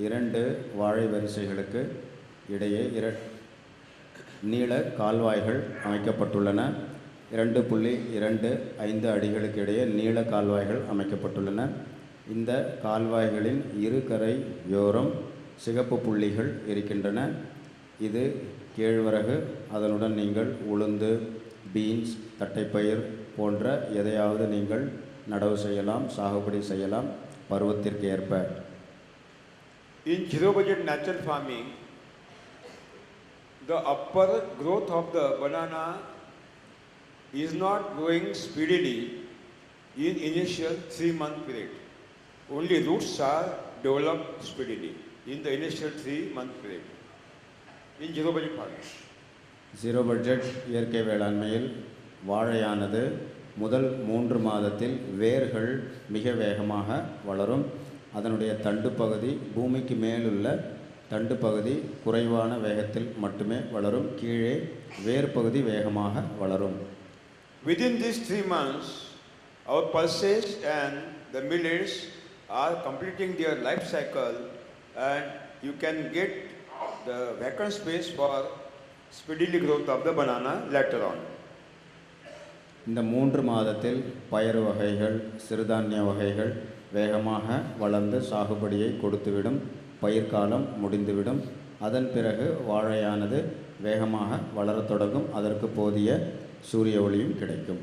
இரண்டு வாழை வரிசைகளுக்கு இடையே நீள கால்வாய்கள் அமைக்கப்பட்டுள்ளன. 2.25 அடிகளுக்கு இடையே நீள கால்வாய்கள் அமைக்கப்பட்டுள்ளன. இந்த கால்வாய்களின் இரு கரையோரம் சிகப்பு புள்ளிகள் இருக்கின்றன. இது கேழ்வரகு, அதனுடன் நீங்கள் உளுந்து, பீன்ஸ், தட்டைப்பயிர் போன்ற எதையாவது நீங்கள் நடவு செய்யலாம், சாகுபடி செய்யலாம் பருவத்திற்கு ஏற்ப. In zero budget natural farming, the upper growth of the banana is not growing speedily in initial 3-month period. Only roots are developed speedily in the initial 3-month period. In zero budget farming. Zero budget இயற்கை வேளாண்மையில் வாழையானது முதல் 3 மாதத்தில் வேர்கள் மிக வேகமாக வளரும். அதனுடைய தண்டு பகுதி, பூமிக்கு மேலுள்ள தண்டு பகுதி குறைவான வேகத்தில் மட்டுமே வளரும். கீழே வேர் பகுதி வேகமாக வளரும். Within these 3 months, our pulses and the millets are completing their life cycle, and you can get the vacant space for speedily growth of the banana later on. இந்த 3 மாதத்தில் பயறு வகைகள், சிறுதானிய வகைகள் வேகமாக வளர்ந்து சாகுபடியை கொடுத்துவிடும். பயிர்காலம் முடிந்துவிடும். அதன் பிறகு வாழையானது வேகமாக வளரத் தொடங்கும். அதற்கு போதிய சூரிய ஒளியும் கிடைக்கும்.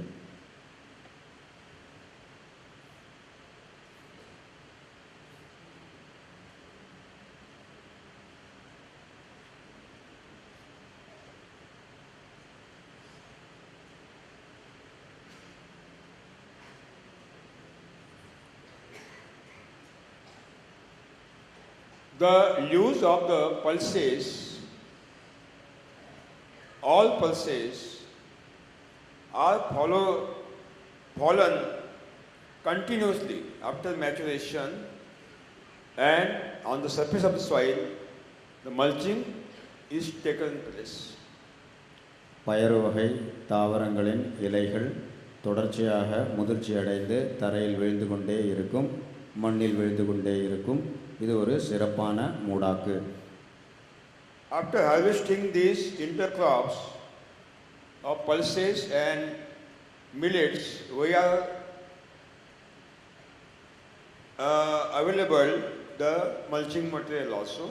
The use of the pulses, all pulses are fallen continuously after maturation, and on the surface of the soil the mulching is taken place. பயறு வகை தாவரங்களின் இலைகள் தொடர்ச்சியாக முதிர்ச்சி அடைந்து தரையில் விழுந்து கொண்டே இருக்கும், மண்ணில் விழுந்து கொண்டே இருக்கும். இது ஒரு சிறப்பான மூடாக்கு. After harvesting these intercrops of pulses and millets, we are available the mulching material also.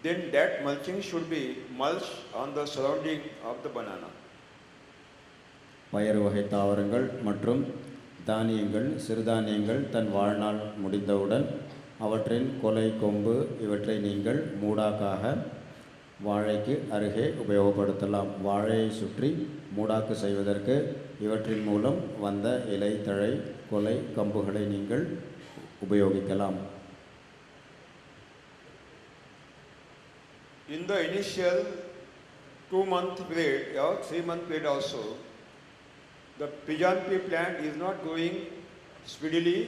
Then that mulching should be mulched on the surrounding of the banana. பயறு வகை தாவரங்கள் மற்றும் தானியங்கள், சிறுதானியங்கள் தன் வாழ்நாள் முடிந்தவுடன் அவற்றின் கொலை, கொம்பு இவற்றை நீங்கள் மூடாக்காக வாழைக்கு அருகே உபயோகப்படுத்தலாம். வாழையை சுற்றி மூடாக்கு செய்வதற்கு இவற்றின் மூலம் வந்த இலை, தழை, கொலை, கம்புகளை நீங்கள் உபயோகிக்கலாம். In the initial 2-month period or 3-month period also, the pigeon pea plant is not growing speedily.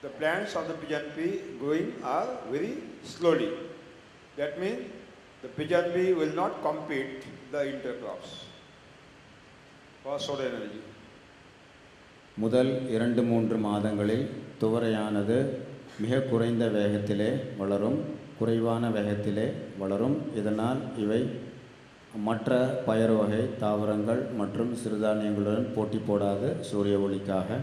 The plants of the pigeon pea growing are very slowly. That means the pigeon pea will not compete the intercrops for solar energy. முதல் 2-3 மாதங்களில் துவரையானது மிக குறைந்த வேகத்திலே வளரும், குறைவான வேகத்திலே வளரும். இதனால் இவை மற்ற பயறு வகை தாவரங்கள் மற்றும் சிறுதானியங்களுடன் போட்டி போடாது சூரிய ஒளிக்காக.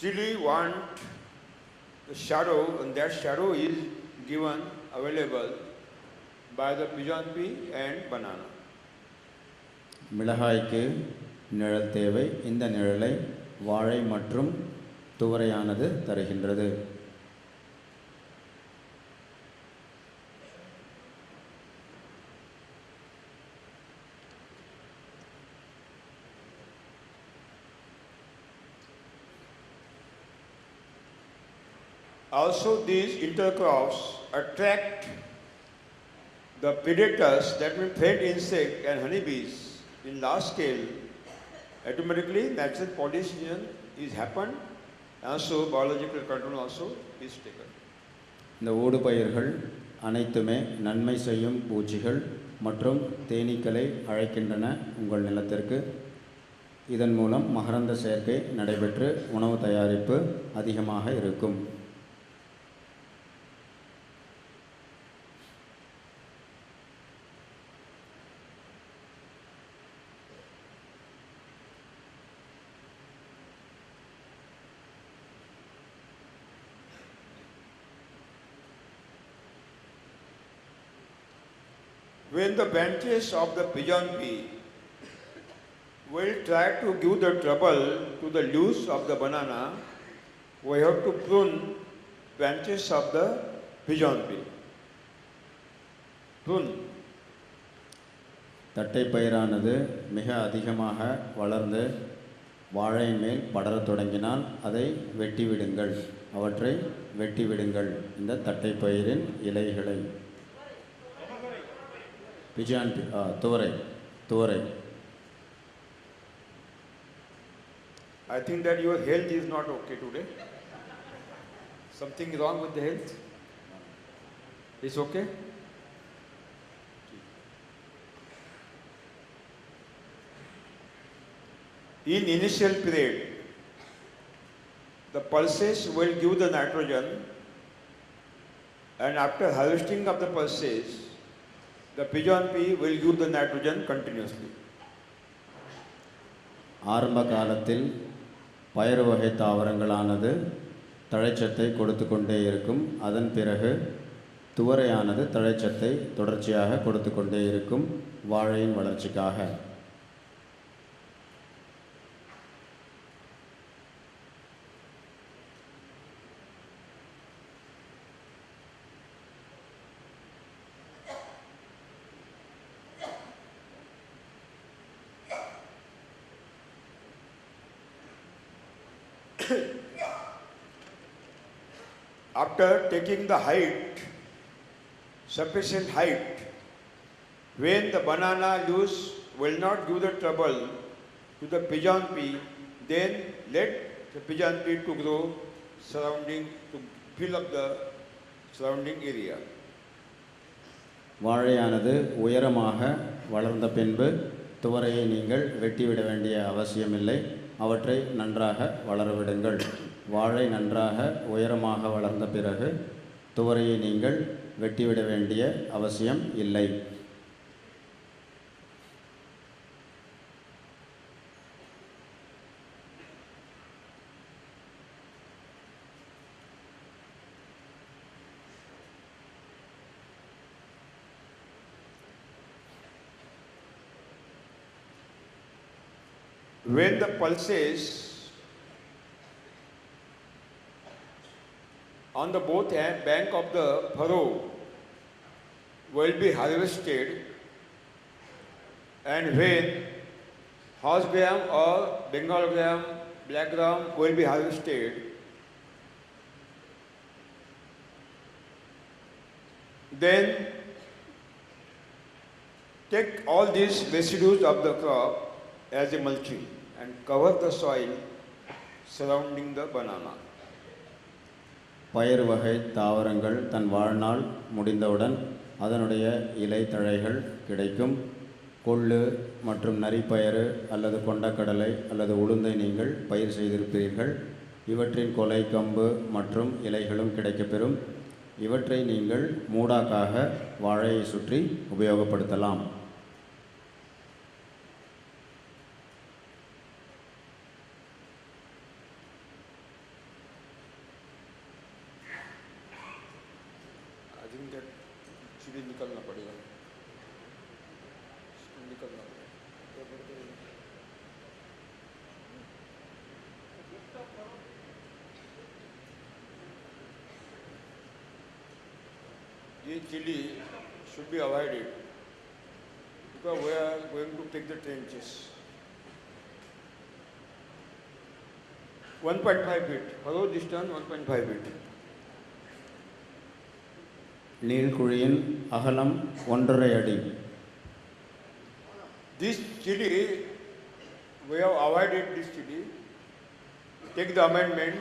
Chili want the shadow, and that shadow is given available by the pigeon pea and banana. மிளகாய்க்கு நிழல் தேவை. இந்த நிழலை வாழை மற்றும் துவரையானது தருகின்றது. Also, these intercrops attract the predators, that means threat insect and honeybees in large scale. Automatically, natural pollination is happened, and so biological control also is taken. இந்த ஊடுபயிர்கள் அனைத்துமே நன்மை செய்யும் பூச்சிகள் மற்றும் தேனீக்களை அழைக்கின்றன உங்கள் நிலத்திற்கு. இதன் மூலம் மகரந்த சேர்க்கை நடைபெற்று உணவு தயாரிப்பு அதிகமாக இருக்கும். When the branches of the pigeon pea will try to give the trouble to the leaves of the banana, we have to prune branches of the pigeon pea. Prune. தட்டைப்பயிரானது மிக அதிகமாக வளர்ந்து வாழையின் மேல் படரத் தொடங்கினால் அதை வெட்டிவிடுங்கள். அவற்றை வெட்டிவிடுங்கள். இந்த தட்டைப்பயிரின் இலைகளை. பிஜான் துவரை. I think that your health is not okay today. Something wrong with the health? It's okay? In initial period, the pulses will give the nitrogen, and after harvesting of the pulses, the pigeon pea will give the nitrogen continuously. ஆரம்ப காலத்தில் பயறு வகை தாவரங்களானது தழைச்சத்தை கொடுத்து கொண்டே இருக்கும். அதன் பிறகு துவரையானது தழைச்சத்தை தொடர்ச்சியாக கொடுத்து கொண்டே இருக்கும் வாழையின் வளர்ச்சிக்காக. After taking the height, sufficient height, when the banana leaves will not give the trouble to the pigeon pea, then let the pigeon pea to grow surrounding, to fill up the surrounding area. வாழையானது உயரமாக வளர்ந்த பின்பு துவரையை நீங்கள் வெட்டிவிட வேண்டிய அவசியமில்லை. அவற்றை நன்றாக வளரவிடுங்கள். வாழை நன்றாக உயரமாக வளர்ந்த பிறகு துவரையை நீங்கள் வெட்டிவிட வேண்டிய அவசியம் இல்லை. When the pulses on the both bank of the furrow will be harvested, and when horse gram or Bengal gram, black gram will be harvested, then take all these residues of the crop as a mulching and cover the soil surrounding the banana. பயறு வகை தாவரங்கள் தன் வாழ்நாள் முடிந்தவுடன் அதனுடைய இலை தழைகள் கிடைக்கும். கொள்ளு மற்றும் நரிப்பயறு அல்லது கொண்டக்கடலை அல்லது உளுந்தை நீங்கள் பயிர் செய்திருப்பீர்கள். இவற்றின் கொலை, கம்பு மற்றும் இலைகளும் கிடைக்கப்பெறும். இவற்றை நீங்கள் மூடாக்காக வாழையை சுற்றி உபயோகப்படுத்தலாம். निकलना पड़ेगा, निकलना पड़ेगा। ये chili should be avoided because we are going to take the trenches. 1.5 feet, follow distance 1.5 feet. நீள்குழியின் அகலம் 1.5 அடி. This chili, we have avoided this chili. Take the amendment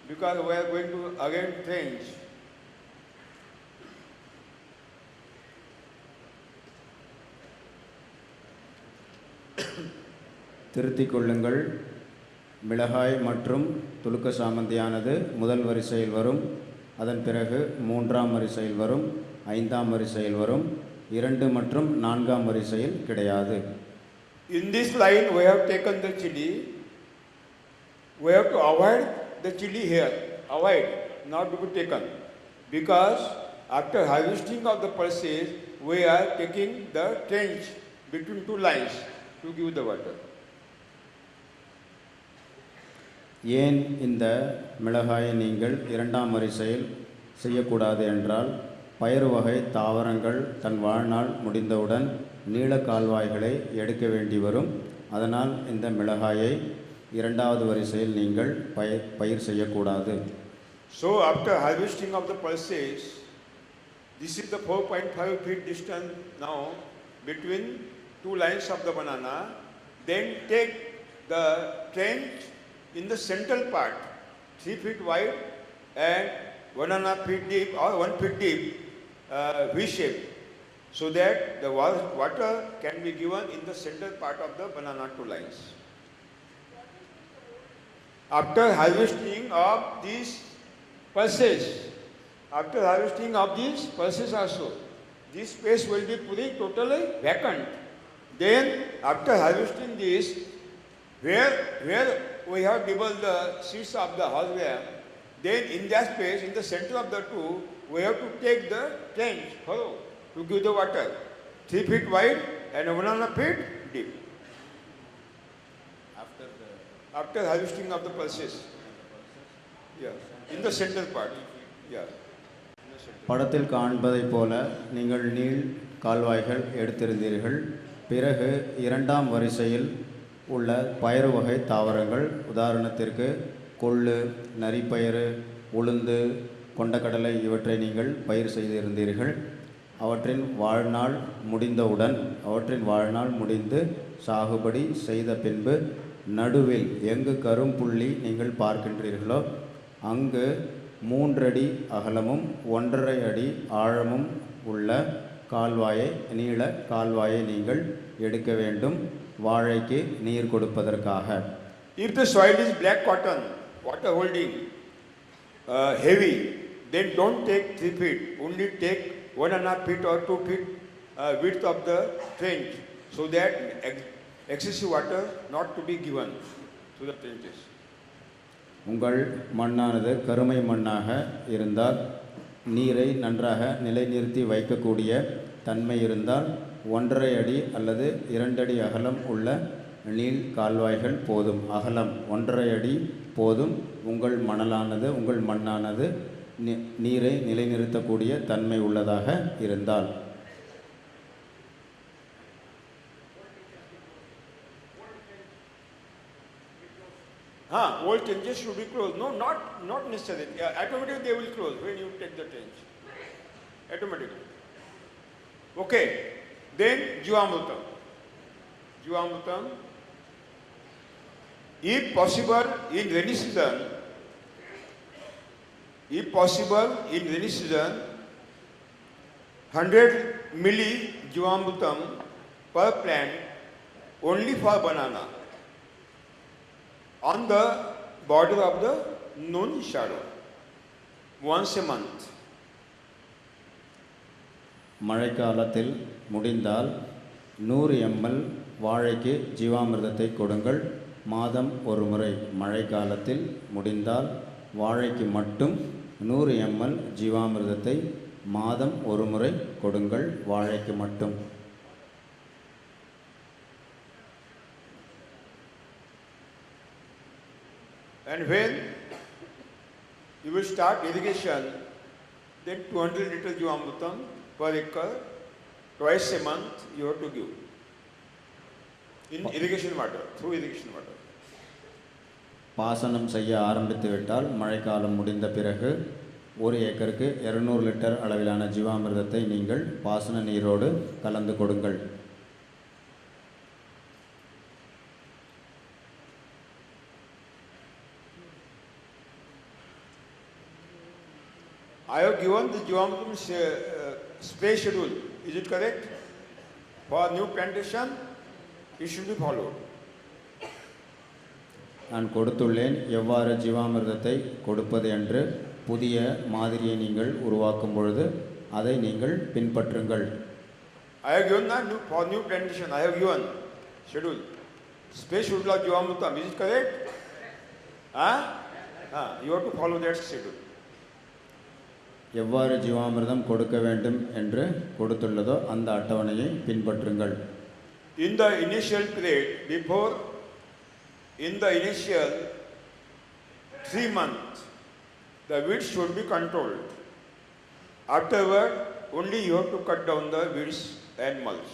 because we are going to again trench. திருத்திக் கொள்ளுங்கள். மிளகாய் மற்றும் துலுக்க சாமந்தியானது முதல் வரிசையில் வரும், அதன் பிறகு 3ஆம் வரிசையில் வரும், 5ஆம் வரிசையில் வரும், 2 மற்றும் 4ஆம் வரிசையில் கிடையாது. In this line we have taken the chili. We have to avoid the chili here. Avoid, not to be taken. Because after harvesting of the pulses, we are taking the trench between two lines to give the water. ஏன் இந்த மிளகாயை நீங்கள் 2ஆம் வரிசையில் செய்யக்கூடாது என்றால், பயறு வகை தாவரங்கள் தன் வாழ்நாள் முடிந்தவுடன் நீள கால்வாய்களை எடுக்க வேண்டி வரும். அதனால் இந்த மிளகாயை 2வது வரிசையில் நீங்கள் பயிர் செய்யக்கூடாது. So after harvesting of the pulses, this is the 4.5 feet distance now between two lines of the banana. Then take the trench in the central part, 3 feet wide and 1.5 feet deep or 1 feet deep, V shape, so that the water can be given in the central part of the banana two lines. After harvesting of these pulses, also, this space will be fully totally vacant. Then after harvesting this, where we have given the seeds of the hosea, then in that space, in the center of the two, we have to take the trench furrow to give the water, 3 feet wide and 1.5 feet deep. After harvesting of the pulses, yeah, in the central part, yeah. படத்தில் காண்பதைப் போல நீங்கள் நீள் கால்வாய்கள் எடுத்திருந்தீர்கள். பிறகு 2ஆம் வரிசையில் உள்ள பயறு வகை தாவரங்கள், உதாரணத்திற்கு கொள்ளு, நரிப்பயிறு, உளுந்து, கொண்டக்கடலை இவற்றை நீங்கள் பயிர் செய்திருந்தீர்கள். அவற்றின் வாழ்நாள் முடிந்து சாகுபடி செய்த பின்பு நடுவில் எங்கு கரும்புள்ளி நீங்கள் பார்க்கின்றீர்களோ அங்கு 3 அடி அகலமும் 1.5 அடி ஆழமும் உள்ள நீள கால்வாயை நீங்கள் எடுக்க வேண்டும், வாழைக்கு நீர் கொடுப்பதற்காக. If the soil is black cotton, water holding, heavy, then don't take 3 feet, only take 1.5 feet or 2 feet width of the trench, so that excessive water not to be given to the trenches. உங்கள் மண்ணானது கருமை மண்ணாக இருந்தால், நீரை நன்றாக நிலைநிறுத்தி வைக்கக்கூடிய தன்மை இருந்தால் 1.5 அடி அல்லது 2 அடி அகலம் உள்ள நீள் கால்வாய்கள் போதும். அகலம் 1.5 அடி போதும். உங்கள் மண்ணானது நீரை நிலைநிறுத்தக்கூடிய தன்மை உள்ளதாக இருந்தால். Old trenches should be closed. No, not necessarily. Automatically they will close when you take the trench. Automatically. Okay. Then Jivamrutam. If possible in rainy season, 100 milli Jivamrutam per plant only for banana, on the border of the noon shadow, once a month. மழைக்காலத்தில் முடிந்தால் 100 ml வாழைக்கு ஜீவாமிர்தத்தை கொடுங்கள், மாதம் ஒரு முறை. மழைக்காலத்தில் முடிந்தால் வாழைக்கு மட்டும் 100 ml ஜீவாமிர்தத்தை மாதம் ஒரு முறை கொடுங்கள், வாழைக்கு மட்டும். And when you will start irrigation, then 200 liters Jivamrutam per acre, twice a month you have to give in irrigation water, through irrigation water. பாசனம் செய்ய ஆரம்பித்து விட்டால் மழைக்காலம் முடிந்த பிறகு 1 ஏக்கருக்கு 200 லிட்டர் அளவிலான ஜீவாமிர்தத்தை நீங்கள் பாசன நீரோடு கலந்து கொடுங்கள். I have given the Jivamrutam spray schedule. Is it correct? For new plantation, it should be followed. நான் கொடுத்துள்ளேன், எவ்வாறு ஜீவாமிர்தத்தை கொடுப்பது என்று புதிய மாதிரியை நீங்கள் உருவாக்கும் பொழுது அதை நீங்கள் பின்பற்றுங்கள். I have given that for new plantation. I have given schedule. Space schedule of Jivamrutam. Is it correct? Huh? You have to follow that schedule. எவ்வாறு ஜீவாமிர்தம் கொடுக்க வேண்டும் என்று கொடுத்துள்ளதோ அந்த அட்டவணையை பின்பற்றுங்கள். In the initial period, in the initial 3 months, the weeds should be controlled. Afterward, only you have to cut down the weeds and mulch.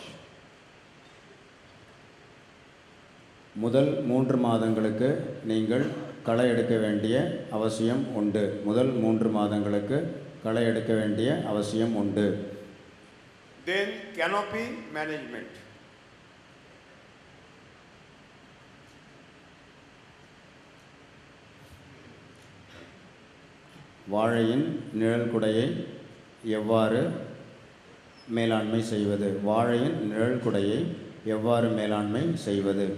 முதல் 3 மாதங்களுக்கு நீங்கள் களை எடுக்க வேண்டிய அவசியம் உண்டு. முதல் 3 மாதங்களுக்கு களை எடுக்க வேண்டிய அவசியம் உண்டு. Then canopy management. வாழையின் நிழல் குடையை எவ்வாறு மேலாண்மை செய்வது? வாழையின் நிழல் குடையை எவ்வாறு மேலாண்மை செய்வது?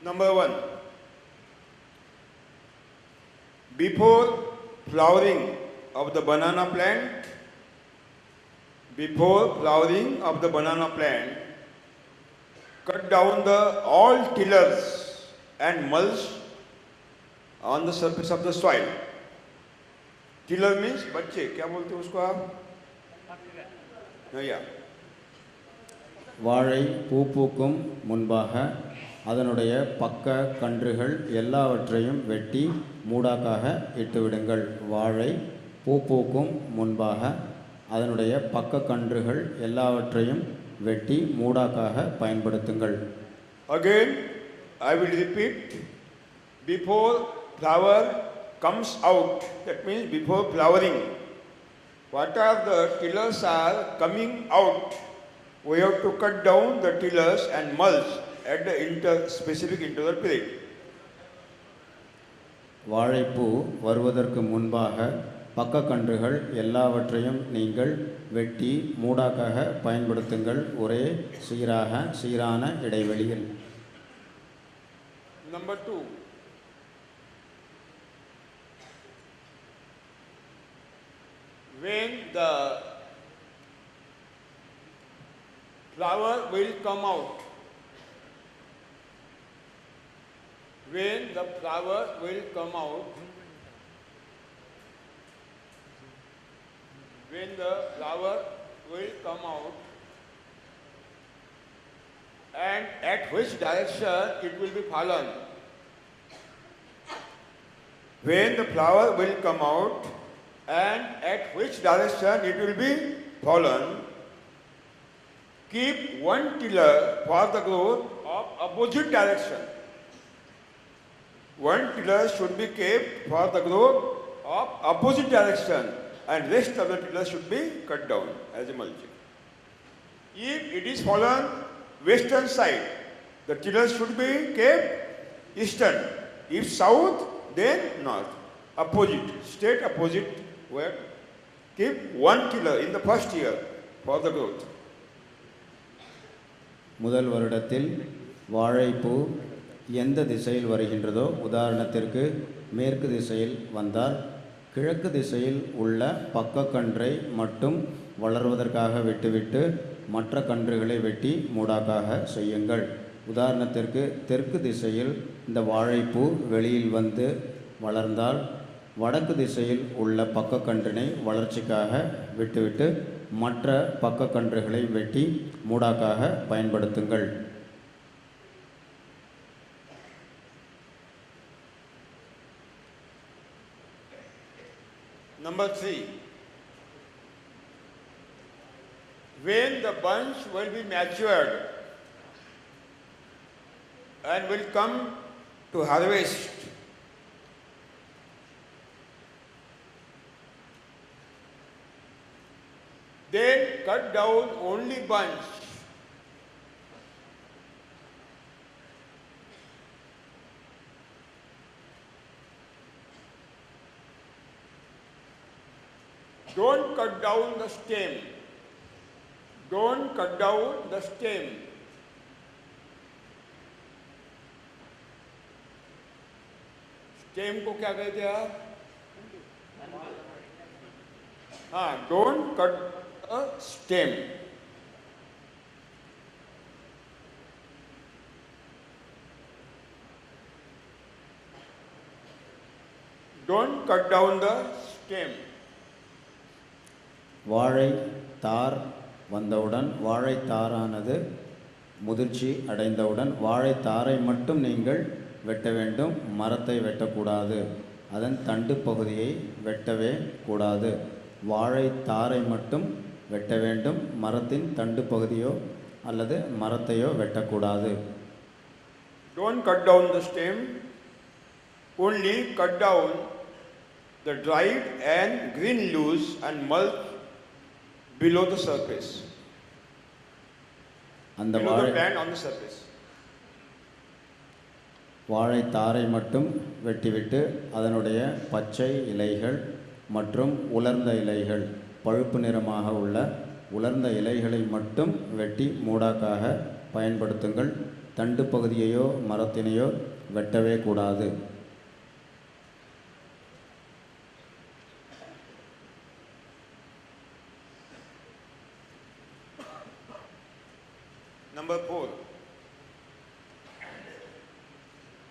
Number 1, before flowering of the banana plant, cut down all tillers and mulch on the surface of the soil. Tiller means बच्चे, क्या बोलते हैं उसको आप? Yeah. வாழை பூ பூக்கும் முன்பாக அதனுடைய பக்க கன்றுகள் எல்லாவற்றையும் வெட்டி மூடாக்காக இட்டுவிடுங்கள். வாழை பூ பூக்கும் முன்பாக அதனுடைய பக்க கன்றுகள் எல்லாவற்றையும் வெட்டி மூடாக்காக பயன்படுத்துங்கள். Again, I will repeat. Before flower comes out, that means before flowering, what are the tillers are coming out, we have to cut down the tillers and mulch at the specific interval period. வாழைப்பூ வருவதற்கு முன்பாக பக்க கன்றுகள் எல்லாவற்றையும் நீங்கள் வெட்டி மூடாக்காக பயன்படுத்துங்கள், ஒரே சீரான இடைவெளியில். Number 2, when the flower will come out, when the flower will come out, and at which direction it will be fallen. When the flower will come out and at which direction it will be fallen, keep one tiller for the growth of opposite direction. One tiller should be kept for the growth of opposite direction and rest of the tiller should be cut down as a mulching. If it is fallen western side, the tiller should be kept eastern. If south, then north. Opposite, straight opposite, where keep one tiller in the first year for the growth. முதல் வருடத்தில் வாழைப்பூ எந்த திசையில் வருகின்றதோ, உதாரணத்திற்கு மேற்கு திசையில் வந்தால் கிழக்கு திசையில் உள்ள பக்கக்கன்றை மட்டும் வளர்வதற்காக விட்டுவிட்டு மற்ற கன்றுகளை வெட்டி மூடாக்காக செய்யுங்கள். உதாரணத்திற்கு தெற்கு திசையில் இந்த வாழைப்பூ வெளியில் வந்து வளர்ந்தால் வடக்கு திசையில் உள்ள பக்கக்கன்றினை வளர்ச்சிக்காக விட்டுவிட்டு மற்ற பக்கக்கன்றுகளை வெட்டி மூடாக்காக பயன்படுத்துங்கள். Number 3, when the bunch will be matured and will come to harvest, then cut down only bunch. Don't cut down the stem. Don't cut down the stem. Stem को क्या कहते हैं आप? हाँ, don't cut a stem. Don't cut down the stem. வாழை தார் வந்தவுடன் வாழைத்தாரானது முதிர்ச்சி அடைந்தவுடன் வாழைத்தாரை மட்டும் நீங்கள் வெட்ட வேண்டும், மரத்தை வெட்டக்கூடாது. அதன் தண்டு பகுதியை வெட்டவே கூடாது. வாழைத்தாரை மட்டும் வெட்ட வேண்டும், மரத்தின் தண்டு பகுதியோ அல்லது மரத்தையோ வெட்டக்கூடாது. Don't cut down the stem, only cut down the dried and green leaves and mulch below the surface. அந்த Below the plant on the surface. வாழைத்தாரை மட்டும் வெட்டிவிட்டு அதனுடைய பச்சை இலைகள் மற்றும் உலர்ந்த இலைகள், பழுப்பு நிறமாக உள்ள உலர்ந்த இலைகளை மட்டும் வெட்டி மூடாக்காக பயன்படுத்துங்கள். தண்டு பகுதியையோ மரத்தினையோ வெட்டவே கூடாது. Number 4.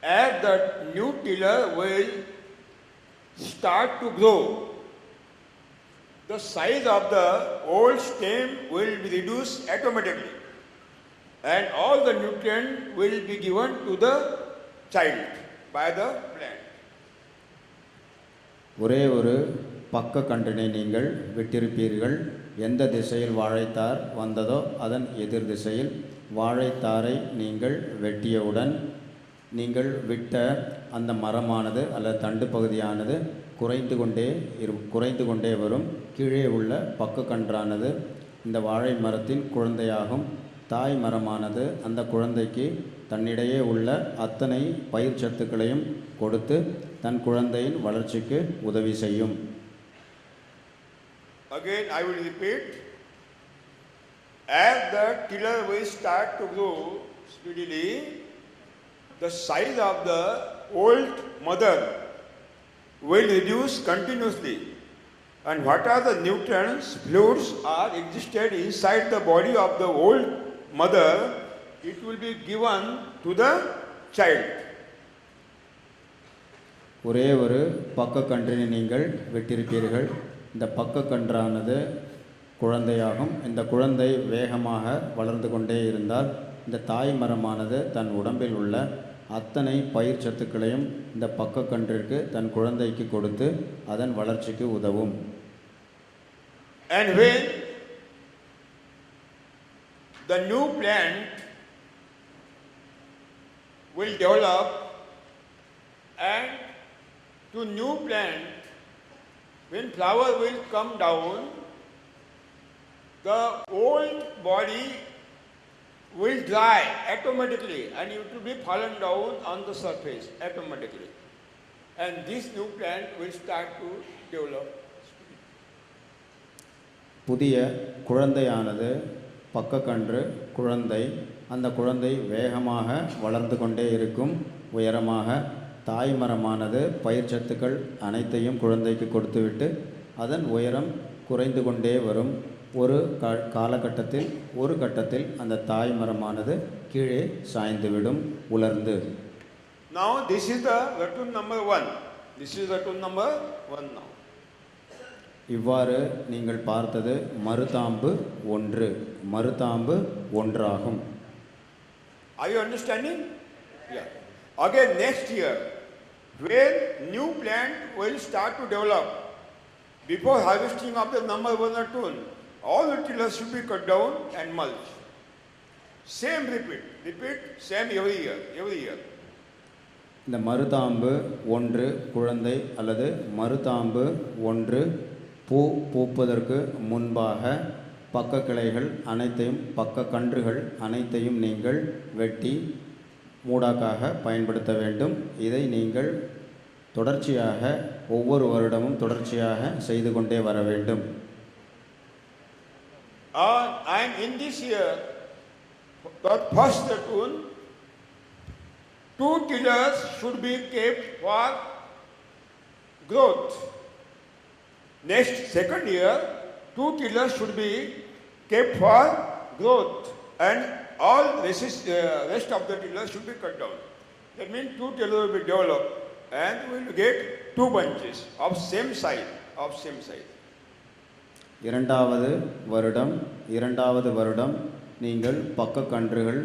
As the new tiller will start to grow, the size of the old stem will be reduced automatically, and all the nutrient will be given to the child by the plant. ஒரே ஒரு பக்க கன்றினை நீங்கள் விட்டிருப்பீர்கள். எந்த திசையில் வாழைத்தார் வந்ததோ அதன் எதிர் திசையில் வாழைத்தாரை நீங்கள் வெட்டியவுடன் நீங்கள் விட்ட அந்த மரமானது அல்லது தண்டு பகுதியானது குறைந்து கொண்டே வரும். கீழே உள்ள பக்க கன்றானது இந்த வாழை மரத்தின் குழந்தையாகும். தாய் மரமானது அந்த குழந்தைக்கு தன்னிடையே உள்ள அத்தனை பயிர் சத்துக்களையும் கொடுத்து தன் குழந்தையின் வளர்ச்சிக்கு உதவி செய்யும். Again, I will repeat. As the tiller will start to grow speedily, the size of the old mother will reduce continuously, and what are the nutrients, fluids are existed inside the body of the old mother, it will be given to the child. ஒரே ஒரு பக்க கன்றினை நீங்கள் விட்டிருப்பீர்கள். இந்த பக்க கன்றானது குழந்தையாகும். இந்த குழந்தை வேகமாக வளர்ந்து கொண்டே இருந்தால் இந்த தாய் மரமானது தன் உடம்பில் உள்ள அத்தனை பயிர் சத்துக்களையும் இந்த பக்க கன்றிற்கு தன் குழந்தைக்கு கொடுத்து அதன் வளர்ச்சிக்கு உதவும். And when the new plant will develop, and to new plant, when flower will come down, the old body will dry automatically and it will be fallen down on the surface automatically. And this new plant will start to develop. புதிய குழந்தையானது பக்கக்கன்று குழந்தை, அந்த குழந்தை வேகமாக வளர்ந்து கொண்டே இருக்கும். உயரமாக தாய் மரமானது பயிர் சத்துக்கள் அனைத்தையும் குழந்தைக்கு கொடுத்துவிட்டு அதன் உயரம் குறைந்து கொண்டே வரும். ஒரு காலகட்டத்தில் ஒரு கட்டத்தில் அந்த தாய் மரமானது கீழே சாய்ந்துவிடும், உலர்ந்து. Now this is the ratoon number 1. This is ratoon number 1 now. இவ்வாறு நீங்கள் பார்த்தது மருதாம்பு 1. மருதாம்பு 1 ஆகும். Are you understanding? Yeah. Again next year, when new plant will start to develop, before harvesting of the number 1 ratoon, all the tillers should be cut down and mulch. Same repeat, same every year. இந்த மருதாம்பு 1 குழந்தை அல்லது மருதாம்பு 1 பூ பூப்பதற்கு முன்பாக பக்க கிளைகள் அனைத்தையும் பக்க கன்றுகள் அனைத்தையும் நீங்கள் வெட்டி மூடாக்காக பயன்படுத்த வேண்டும். இதை நீங்கள் தொடர்ச்சியாக ஒவ்வொரு வருடமும் தொடர்ச்சியாக செய்து கொண்டே வர வேண்டும். And in this year, the first platoon, 2 tillers should be kept for growth. Next, second year, 2 tillers should be kept for growth, and all rest of the tillers should be cut down. That means 2 tillers will be developed, and we will get 2 bunches of same size. இரண்டாவது வருடம் நீங்கள் பக்க கன்றுகள்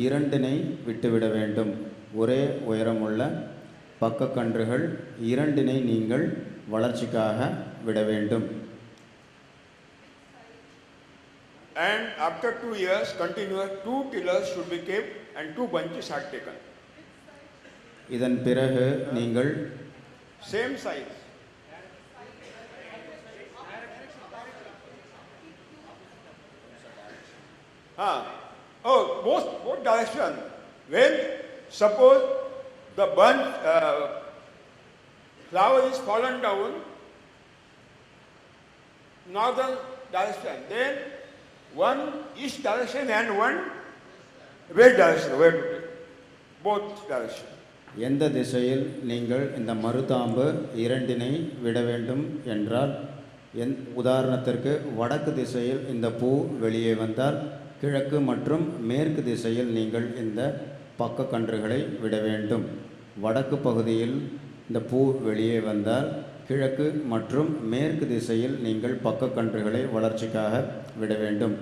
2 விட்டுவிட வேண்டும். ஒரே உயரமுள்ள பக்க கன்றுகள் 2 நீங்கள் வளர்ச்சிக்காக விட வேண்டும். And after 2 years, continuous 2 tillers should be kept and 2 bunches are taken. இதன் பிறகு நீங்கள் Same size. Both direction. When suppose the bunch flower is fallen down, northern direction, then one east direction and one west direction. Where to take? Both direction. எந்த திசையில் நீங்கள் இந்த மருதாம்பு 2 விட வேண்டும் என்றால், உதாரணத்திற்கு வடக்கு திசையில் இந்த பூ வெளியே வந்தால் கிழக்கு மற்றும் மேற்கு திசையில் நீங்கள் இந்த பக்க கன்றுகளை விட வேண்டும். வடக்கு பகுதியில் இந்த பூ வெளியே வந்தால் கிழக்கு மற்றும் மேற்கு திசையில் நீங்கள் பக்க கன்றுகளை வளர்ச்சிக்காக விட வேண்டும்.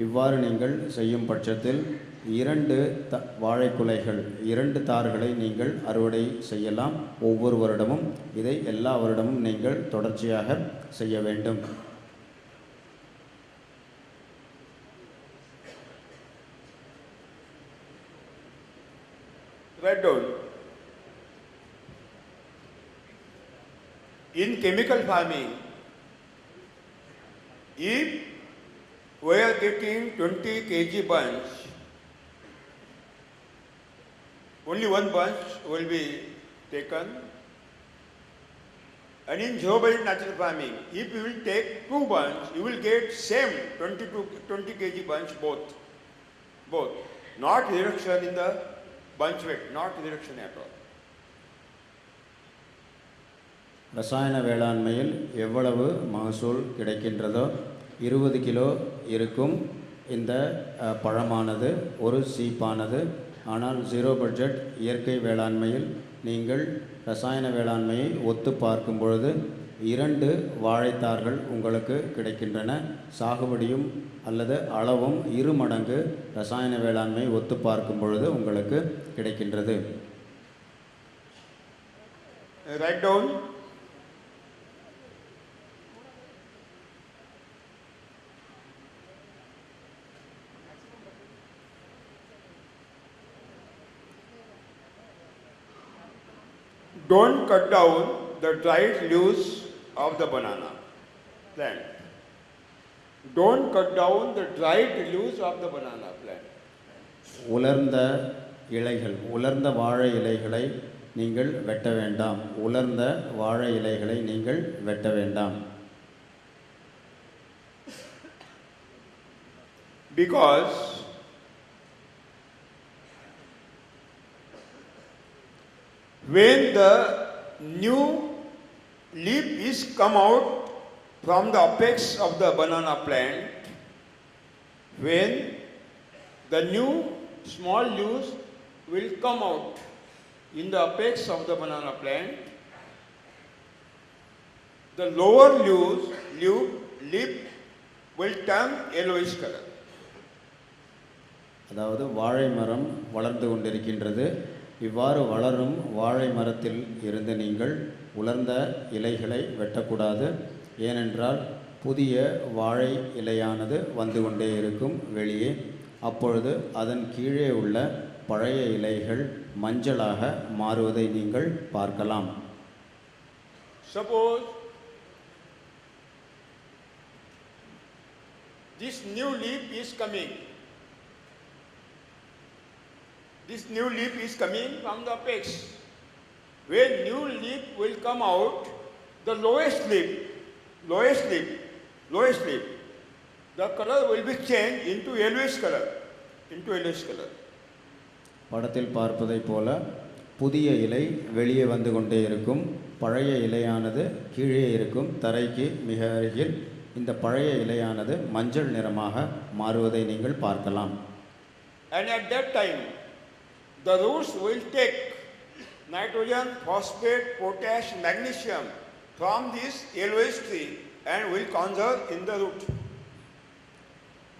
இவ்வாறு நீங்கள் செய்யும் பட்சத்தில் 2 வாழைக்குலைகள் 2 தார்களை நீங்கள் அறுவடை செய்யலாம். ஒவ்வொரு வருடமும் இதை எல்லா வருடமும் நீங்கள் தொடர்ச்சியாக செய்ய வேண்டும். Write down. In chemical farming, if we are getting 20 kg bunch, only one bunch will be taken. And in zero-budget natural farming, if you will take 2 bunch, you will get same 20 kg bunch both. Not reduction in the bunch weight, not reduction at all. ரசாயன வேளாண்மையில் எவ்வளவு மகசூல் கிடைக்கின்றதோ 20 kilo இருக்கும் இந்த பழமானது, ஒரு சீப்பானது. ஆனால் zero budget இயற்கை வேளாண்மையில் நீங்கள் ரசாயன வேளாண்மையை ஒத்து பார்க்கும் பொழுது 2 வாழைத்தார்கள் உங்களுக்கு கிடைக்கின்றன. சாகுபடியும் அல்லது அளவும் 2 மடங்கு ரசாயன வேளாண்மை ஒத்து பார்க்கும் பொழுது உங்களுக்கு கிடைக்கின்றது. Write down. Don't cut down the dried leaves of the banana plant. Don't cut down the dried leaves of the banana plant. உலர்ந்த இலைகள், உலர்ந்த வாழை இலைகளை நீங்கள் வெட்ட வேண்டாம். உலர்ந்த வாழை இலைகளை நீங்கள் வெட்ட வேண்டாம். Because when the new leaf is come out from the apex of the banana plant, when the new small leaves will come out in the apex of the banana plant, the lower leaf will turn yellowish color. அதாவது வாழை மரம் வளர்ந்து கொண்டிருக்கின்றது. இவ்வாறு வளரும் வாழை மரத்தில் இருந்து நீங்கள் உலர்ந்த இலைகளை வெட்டக்கூடாது. ஏனென்றால் புதிய வாழை இலையானது வந்து கொண்டே இருக்கும் வெளியே. அப்பொழுது அதன் கீழே உள்ள பழைய இலைகள் மஞ்சளாக மாறுவதை நீங்கள் பார்க்கலாம். Suppose this new leaf is coming. This new leaf is coming from the apex. When new leaf will come out, the lowest leaf, the color will be changed into yellowish color. படத்தில் பார்ப்பதைப் போல புதிய இலை வெளியே வந்து கொண்டே இருக்கும். பழைய இலையானது கீழே இருக்கும் தரைக்கு மிக அருகில் இந்த பழைய இலையானது மஞ்சள் நிறமாக மாறுவதை நீங்கள் பார்க்கலாம். And at that time, the roots will take nitrogen, phosphate, potash, magnesium from this yellowish tree and will conserve in the root.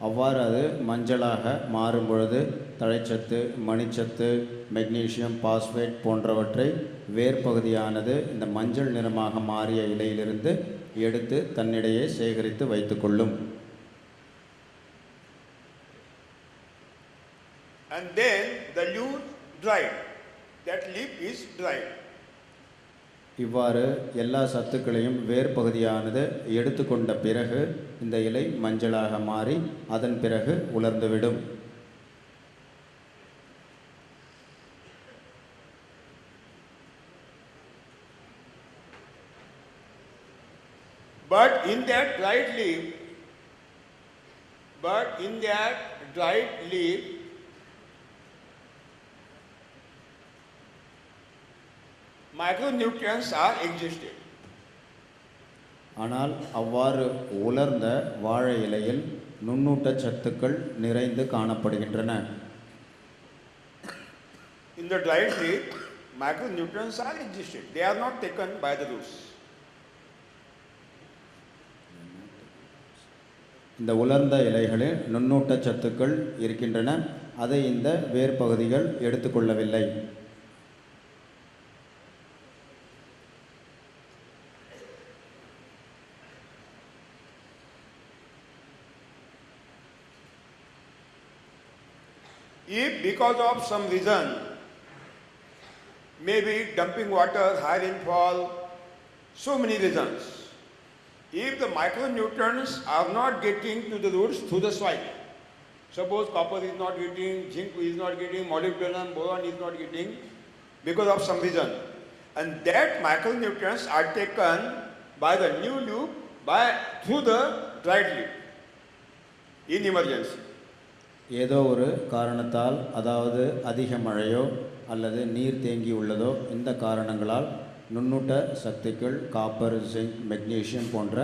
அவ்வாறு அது மஞ்சளாக மாறும் பொழுது தழைச்சத்து, மணிச்சத்து, மெக்னீசியம், பாஸ்பேட் போன்றவற்றை வேர்பகுதியானது இந்த மஞ்சள் நிறமாக மாறிய இலையிலிருந்து எடுத்து தன்னிடையே சேகரித்து வைத்துக்கொள்ளும். And then the leaf dried. That leaf is dried. இவ்வாறு எல்லா சத்துக்களையும் வேர்பகுதியானது எடுத்துக்கொண்ட பிறகு இந்த இலை மஞ்சளாக மாறி அதன் பிறகு உலர்ந்துவிடும். But in that dried leaf, micronutrients are existed. ஆனால் அவ்வாறு உலர்ந்த வாழை இலையில் நுண்ணூட்ட சத்துக்கள் நிறைந்து காணப்படுகின்றன. In the dried leaf, micronutrients are existed. They are not taken by the roots. இந்த உலர்ந்த இலைகளில் நுண்ணூட்ட சத்துக்கள் இருக்கின்றன. அதை இந்த வேர்பகுதிகள் எடுத்துக்கொள்ளவில்லை. If because of some reason, maybe dumping water, high rainfall, so many reasons, if the micronutrients are not getting to the roots through the soil, suppose copper is not getting, zinc is not getting, molybdenum, boron is not getting, because of some reason, and that micronutrients are taken by the new leaf through the dried leaf in emergency. ஏதோ ஒரு காரணத்தால், அதாவது அதிக மழையோ அல்லது நீர் தேங்கி உள்ளதோ, இந்த காரணங்களால் நுண்ணூட்ட சத்துக்கள் காப்பர், ஜிங்க், மெக்னீசியம் போன்ற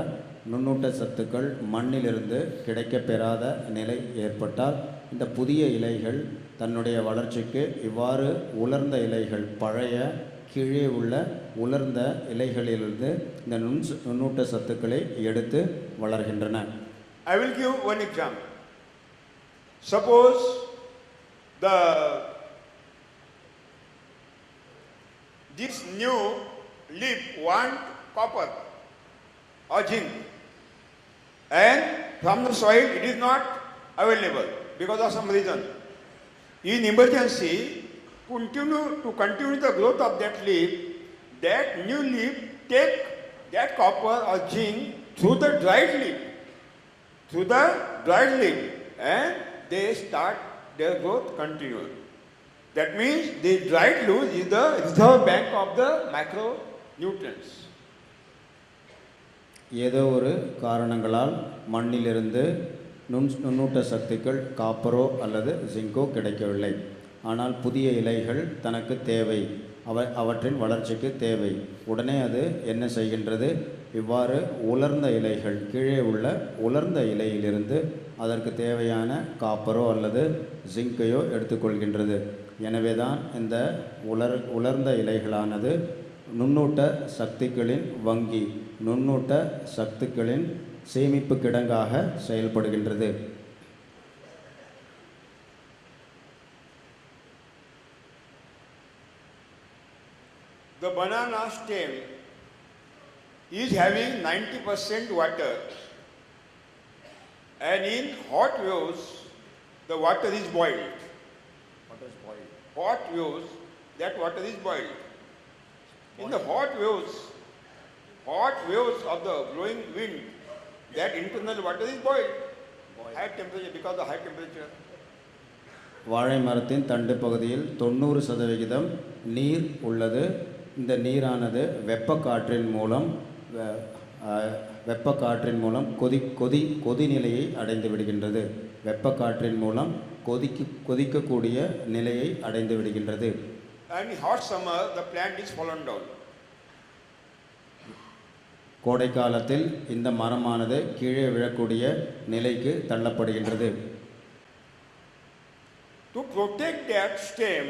நுண்ணூட்ட சத்துக்கள் மண்ணிலிருந்து கிடைக்கப்பெறாத நிலை ஏற்பட்டால் இந்த புதிய இலைகள் தன்னுடைய வளர்ச்சிக்கு இவ்வாறு உலர்ந்த இலைகள், பழைய கீழே உள்ள உலர்ந்த இலைகளிலிருந்து இந்த நுண்ணூட்ட சத்துக்களை எடுத்து வளர்கின்றன. I will give one example. Suppose this new leaf want copper or zinc, and from the soil it is not available because of some reason. In emergency, to continue the growth of that leaf, that new leaf take that copper or zinc through the dried leaf, and they start their growth continually. That means the dried leaf is the reserve bank of the macronutrients. ஏதோ ஒரு காரணங்களால் மண்ணிலிருந்து நுண்ணூட்ட சத்துக்கள் காப்பரோ அல்லது ஜிங்கோ கிடைக்கவில்லை. ஆனால் புதிய இலைகள் தனக்கு தேவை, அவற்றின் வளர்ச்சிக்கு தேவை. உடனே அது என்ன செய்கின்றது? இவ்வாறு உலர்ந்த இலைகள், கீழே உள்ள உலர்ந்த இலையிலிருந்து அதற்கு தேவையான காப்பரோ அல்லது ஜிங்கையோ எடுத்துக்கொள்கின்றது. எனவே தான் இந்த உலர்ந்த இலைகளானது நுண்ணூட்ட சக்திகளின் வங்கி, நுண்ணூட்ட சத்துக்களின் சேமிப்பு கிடங்காக செயல்படுகின்றது. The banana stem is having 90% water, and in hot waves the water is boiled. Hot waves, that water is boiled. In the hot waves of the blowing wind, that internal water is boiled. high temperature, because of high temperature. வாழை மரத்தின் தண்டு பகுதியில் 90% நீர் உள்ளது. இந்த நீரானது வெப்பக்காற்றின் மூலம் கொதிநிலையை அடைந்து விடுகின்றது. வெப்பக்காற்றின் மூலம் கொதிக்கக்கூடிய நிலையை அடைந்து விடுகின்றது. And in hot summer, the plant is fallen down. கோடை காலத்தில் இந்த மரமானது கீழே விழக்கூடிய நிலைக்கு தள்ளப்படுகின்றது. To protect that stem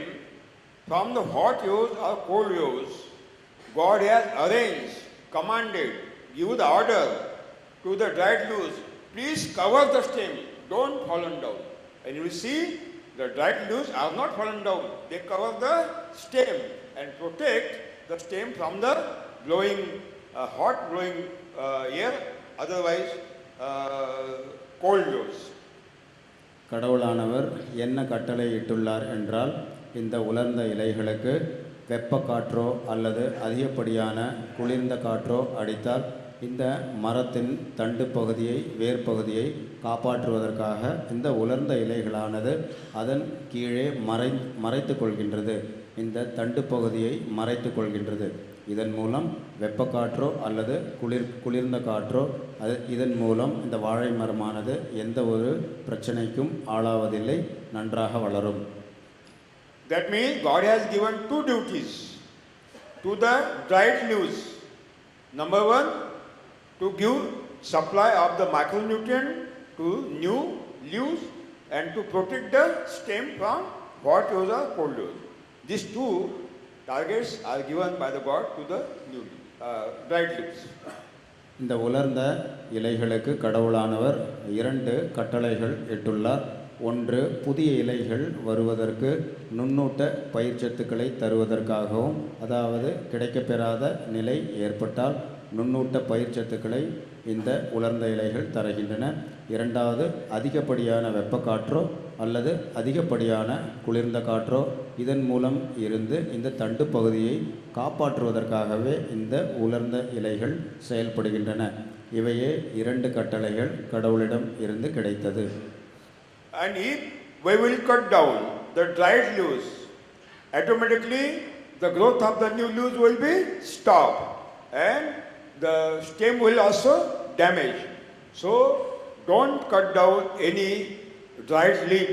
from the hot use or cold use, God has arranged, commanded, give the order to the dried leaves, please cover the stem, don't fallen down. And you will see the dried leaves are not fallen down. They cover the stem and protect the stem from the blowing, hot blowing air, otherwise cold use. கடவுளானவர் என்ன கட்டளை இட்டுள்ளார் என்றால், இந்த உலர்ந்த இலைகளுக்கு வெப்ப காற்றோ அல்லது அதிகப்படியான குளிர்ந்த காற்றோ அடித்தால் இந்த மரத்தின் தண்டு பகுதியை, வேர் பகுதியை காப்பாற்றுவதற்காக இந்த உலர்ந்த இலைகளானது அதன் கீழே மறைத்து கொள்கின்றது. இந்த தண்டு பகுதியை மறைத்து கொள்கின்றது. இதன் மூலம் வெப்பக்காற்றோ அல்லது குளிர்ந்த காற்றோ இதன் மூலம் இந்த வாழை மரமானது எந்த ஒரு பிரச்சனைக்கும் ஆளாவதில்லை, நன்றாக வளரும். That means God has given two duties to the dried leaves. Number one, to give supply of the micronutrient to new leaves and to protect the stem from hot use or cold use. These two targets are given by the God to the new dried leaves. இந்த உலர்ந்த இலைகளுக்கு கடவுளானவர் 2 கட்டளைகள் இட்டுள்ளார். ஒன்று, புதிய இலைகள் வருவதற்கு நுண்ணூட்ட பயிர்ச்சத்துக்களை தருவதற்காகவும், அதாவது கிடைக்கப்பெறாத நிலை ஏற்பட்டால் நுண்ணூட்ட பயிர்ச்சத்துக்களை இந்த உலர்ந்த இலைகள் தருகின்றன. இரண்டாவது, அதிகப்படியான வெப்பக்காற்றோ அல்லது அதிகப்படியான குளிர்ந்த காற்றோ இதன் மூலம் இருந்து இந்த தண்டு பகுதியை காப்பாற்றுவதற்காகவே இந்த உலர்ந்த இலைகள் செயல்படுகின்றன. இவையே 2 கட்டளைகள் கடவுளிடம் இருந்து கிடைத்தது. And if we will cut down the dried leaves, automatically the growth of the new leaves will be stopped and the stem will also damage. So don't cut down any dried leaf,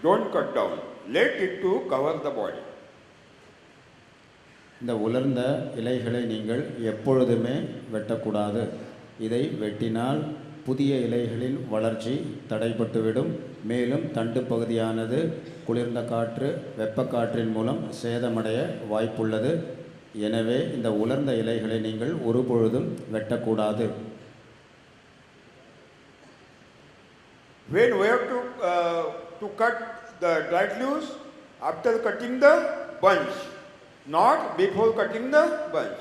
don't cut down, let it to cover the body. இந்த உலர்ந்த இலைகளை நீங்கள் எப்பொழுதுமே வெட்டக்கூடாது. இதை வெட்டினால் புதிய இலைகளின் வளர்ச்சி தடைபட்டுவிடும். மேலும் தண்டு பகுதியானது குளிர்ந்த காற்று, வெப்பக்காற்றின் மூலம் சேதமடைய வாய்ப்புள்ளது. எனவே இந்த உலர்ந்த இலைகளை நீங்கள் ஒருபொழுதும் வெட்டக்கூடாது. When we have to cut the dried leaves, after cutting the bunch, not before cutting the bunch.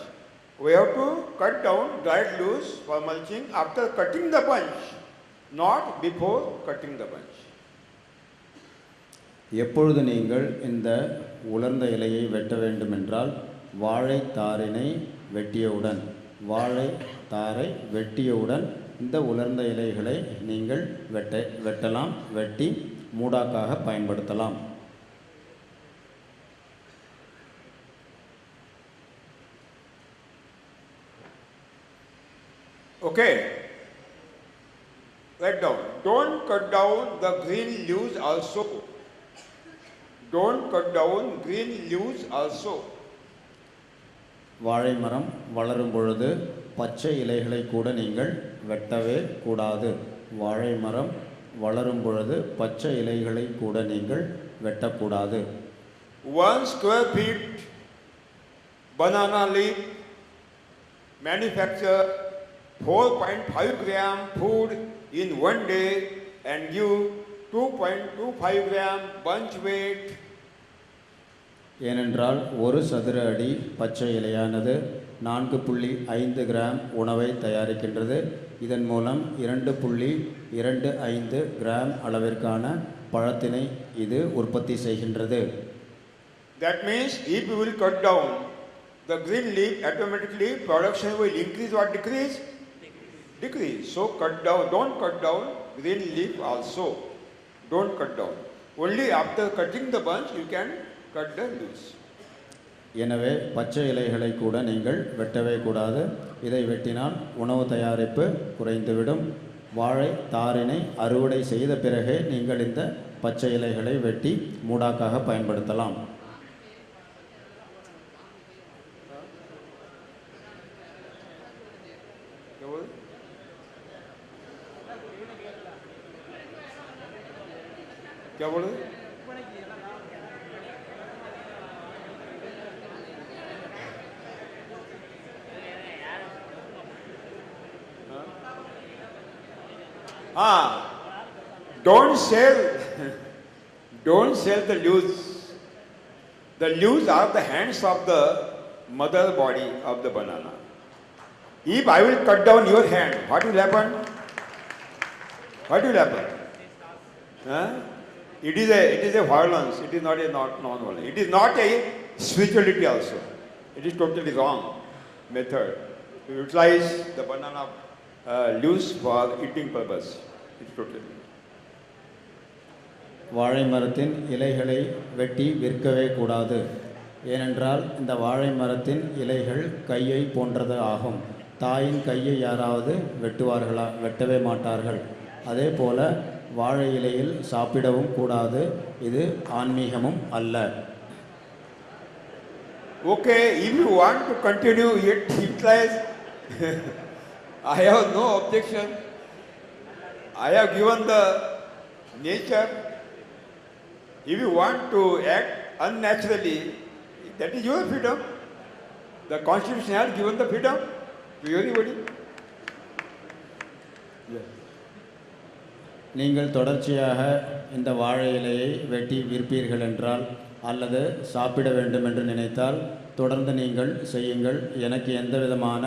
We have to cut down dried leaves for mulching after cutting the bunch, not before cutting the bunch. எப்பொழுது நீங்கள் இந்த உலர்ந்த இலையை வெட்ட வேண்டுமென்றால் வாழைத்தாரை வெட்டியவுடன் இந்த உலர்ந்த இலைகளை நீங்கள் வெட்டலாம், வெட்டி மூடாக்காக பயன்படுத்தலாம். Okay, write down. Don't cut down the green leaves also. Don't cut down green leaves also. வாழை மரம் வளரும் பொழுது பச்சை இலைகளை கூட நீங்கள் வெட்டவே கூடாது. வாழை மரம் வளரும் பொழுது பச்சை இலைகளை கூட நீங்கள் வெட்டக்கூடாது. 1 square feet banana leaf manufacture 4.5 gram food in one day and give 2.25 gram bunch weight. ஏனென்றால் ஒரு சதுர அடி பச்சை இலையானது 4.5 கிராம் உணவை தயாரிக்கின்றது. இதன் மூலம் 2.25 கிராம் அளவிற்கான பழத்தினை இது உற்பத்தி செய்கின்றது. That means if you will cut down the green leaf, automatically production will increase or decrease? decrease. So cut down, don't cut down green leaf also. Don't cut down. Only after cutting the bunch you can cut the leaves. எனவே பச்சை இலைகளை கூட நீங்கள் வெட்டவே கூடாது. இதை வெட்டினால் உணவு தயாரிப்பு குறைந்துவிடும். வாழை தாரினை அறுவடை செய்த பிறகே நீங்கள் இந்த பச்சை இலைகளை வெட்டி மூடாக்காக பயன்படுத்தலாம். क्या बोले? Don't sell the leaves. The leaves are the hands of the mother body of the banana. If I will cut down your hand, what will happen? What will happen? It is a violence. It is not a non-violence. It is not a spirituality also. It is totally wrong method to utilize the banana leaves for eating purpose. It is totally. வாழை மரத்தின் இலைகளை வெட்டி விற்கவே கூடாது. ஏனென்றால் இந்த வாழை மரத்தின் இலைகள் கையை போன்றது ஆகும். தாயின் கையை யாராவது வெட்டவே மாட்டார்கள். அதே போல வாழை இலையில் சாப்பிடவும் கூடாது. இது ஆன்மீகமும் அல்ல. Okay, if you want to continue utilize, I have no objection. I have given the nature. If you want to act unnaturally, that is your freedom. The Constitution has given the freedom to everybody. நீங்கள் தொடர்ச்சியாக இந்த வாழை இலையை வெட்டி விற்பீர்கள் என்றால் அல்லது சாப்பிட வேண்டும் என்று நினைத்தால் தொடர்ந்து நீங்கள் செய்யுங்கள். எனக்கு எந்த விதமான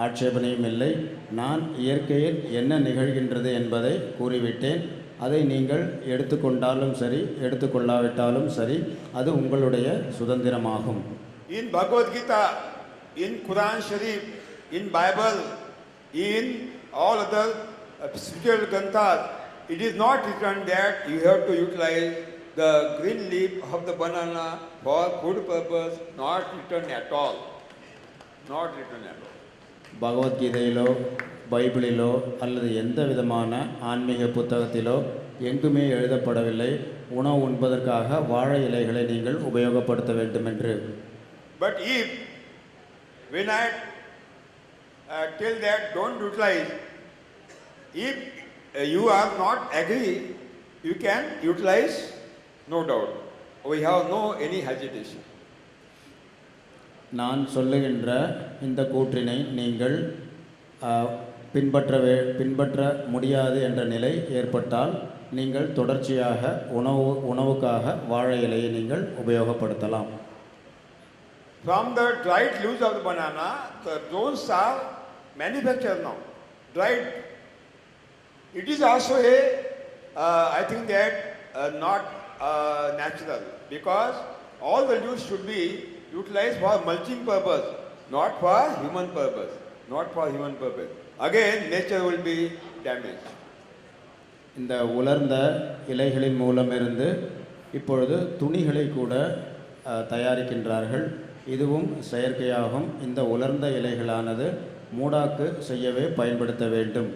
ஆட்சேபனையும் இல்லை. நான் இயற்கையில் என்ன நிகழ்கின்றது என்பதை கூறிவிட்டேன். அதை நீங்கள் எடுத்துக்கொண்டாலும் சரி எடுத்துக்கொள்ளாவிட்டாலும் சரி அது உங்களுடைய சுதந்திரமாகும். In Bhagavad Gita, in Quran Sharif, in Bible, in all other spiritual granthas, it is not written that you have to utilize the green leaf of the banana for food purpose. Not written at all. Not written at all. பகவத்கீதையிலோ பைபிளிலோ அல்லது எந்த விதமான ஆன்மீக புத்தகத்திலோ எங்குமே எழுதப்படவில்லை உணவு உண்பதற்காக வாழை இலைகளை நீங்கள் உபயோகப்படுத்த வேண்டும் என்று. But if when I tell that don't utilize, if you are not agree, you can utilize, no doubt. We have no any hesitation. நான் சொல்லுகின்ற இந்த கூற்றினை நீங்கள் பின்பற்ற முடியாது என்ற நிலை ஏற்பட்டால் நீங்கள் தொடர்ச்சியாக உணவுக்காக வாழை இலையை நீங்கள் உபயோகப்படுத்தலாம். From the dried leaves of the banana, the drones are manufactured now. Dried. It is also I think that not natural, because all the leaves should be utilized for mulching purpose, not for human purpose. Not for human purpose. Again, nature will be damaged. இந்த உலர்ந்த இலைகளின் மூலமிருந்து இப்பொழுது துணிகளை கூட தயாரிக்கின்றார்கள். இதுவும் செயற்கையாகும். இந்த உலர்ந்த இலைகளானது மூடாக்கு செய்யவே பயன்படுத்த வேண்டும்.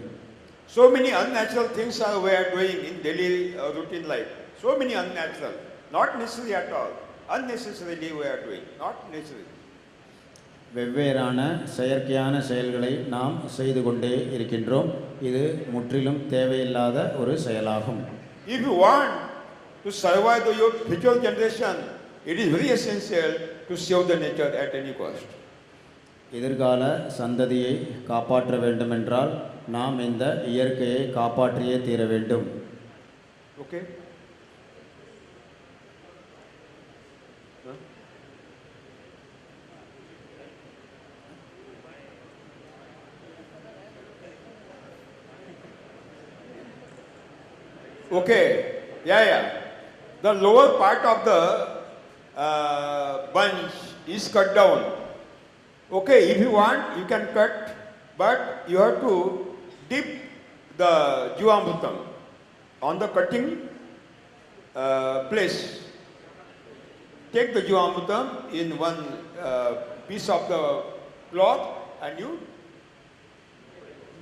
So many unnatural things we are doing in daily routine life. So many unnatural, not necessary at all. Unnecessarily we are doing, not necessary. வெவ்வேறான செயற்கையான செயல்களை நாம் செய்து கொண்டே இருக்கின்றோம். இது முற்றிலும் தேவையில்லாத ஒரு செயலாகும். If you want to survive your future generation, it is very essential to save the nature at any cost. எதிர்கால சந்ததியை காப்பாற்ற வேண்டுமென்றால் நாம் இந்த இயற்கையை காப்பாற்றியே தீர வேண்டும். Okay. Okay, yeah. The lower part of the bunch is cut down. Okay, if you want, you can cut, but you have to dip the Jivamrutam on the cutting place. Take the Jivamrutam in one piece of the cloth and you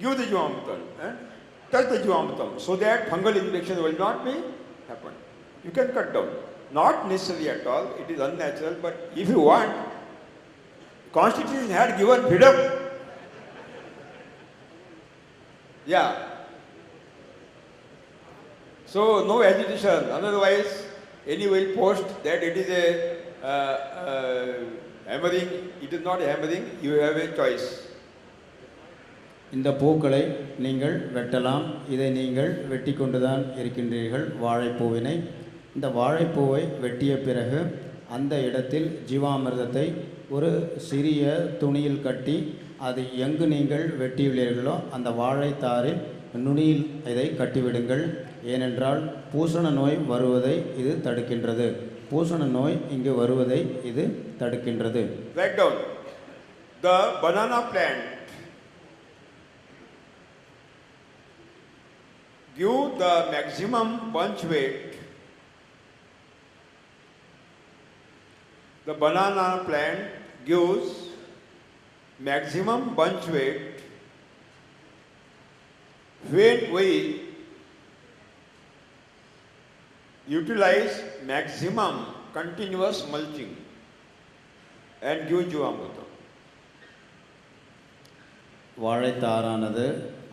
give the Jivamrutam and touch the Jivamrutam so that fungal infection will not be happen. You can cut down. Not necessary at all, it is unnatural, but if you want, Constitution had given freedom. Yeah. So no agitation, otherwise any will post that it is a hammering, it is not a hammering, you have a choice. இந்த பூக்களை நீங்கள் வெட்டலாம். இதை நீங்கள் வெட்டி கொண்டுதான் இருக்கின்றீர்கள் வாழைப்பூவினை. இந்த வாழைப்பூவை வெட்டிய பிறகு அந்த இடத்தில் ஜீவாமிர்தத்தை ஒரு சிறிய துணியில் கட்டி அது எங்கு நீங்கள் வெட்டியுள்ளீர்களோ அந்த வாழைத்தாரில் நுனியில் இதை கட்டிவிடுங்கள். ஏனென்றால் பூசண நோய் வருவதை இது தடுக்கின்றது. பூசண நோய் இங்கு வருவதை இது தடுக்கின்றது. Write down. The banana plant give the maximum bunch weight. The banana plant gives maximum bunch weight when we utilize maximum continuous mulching and give Jivamrutam. வாழைத்தாரானது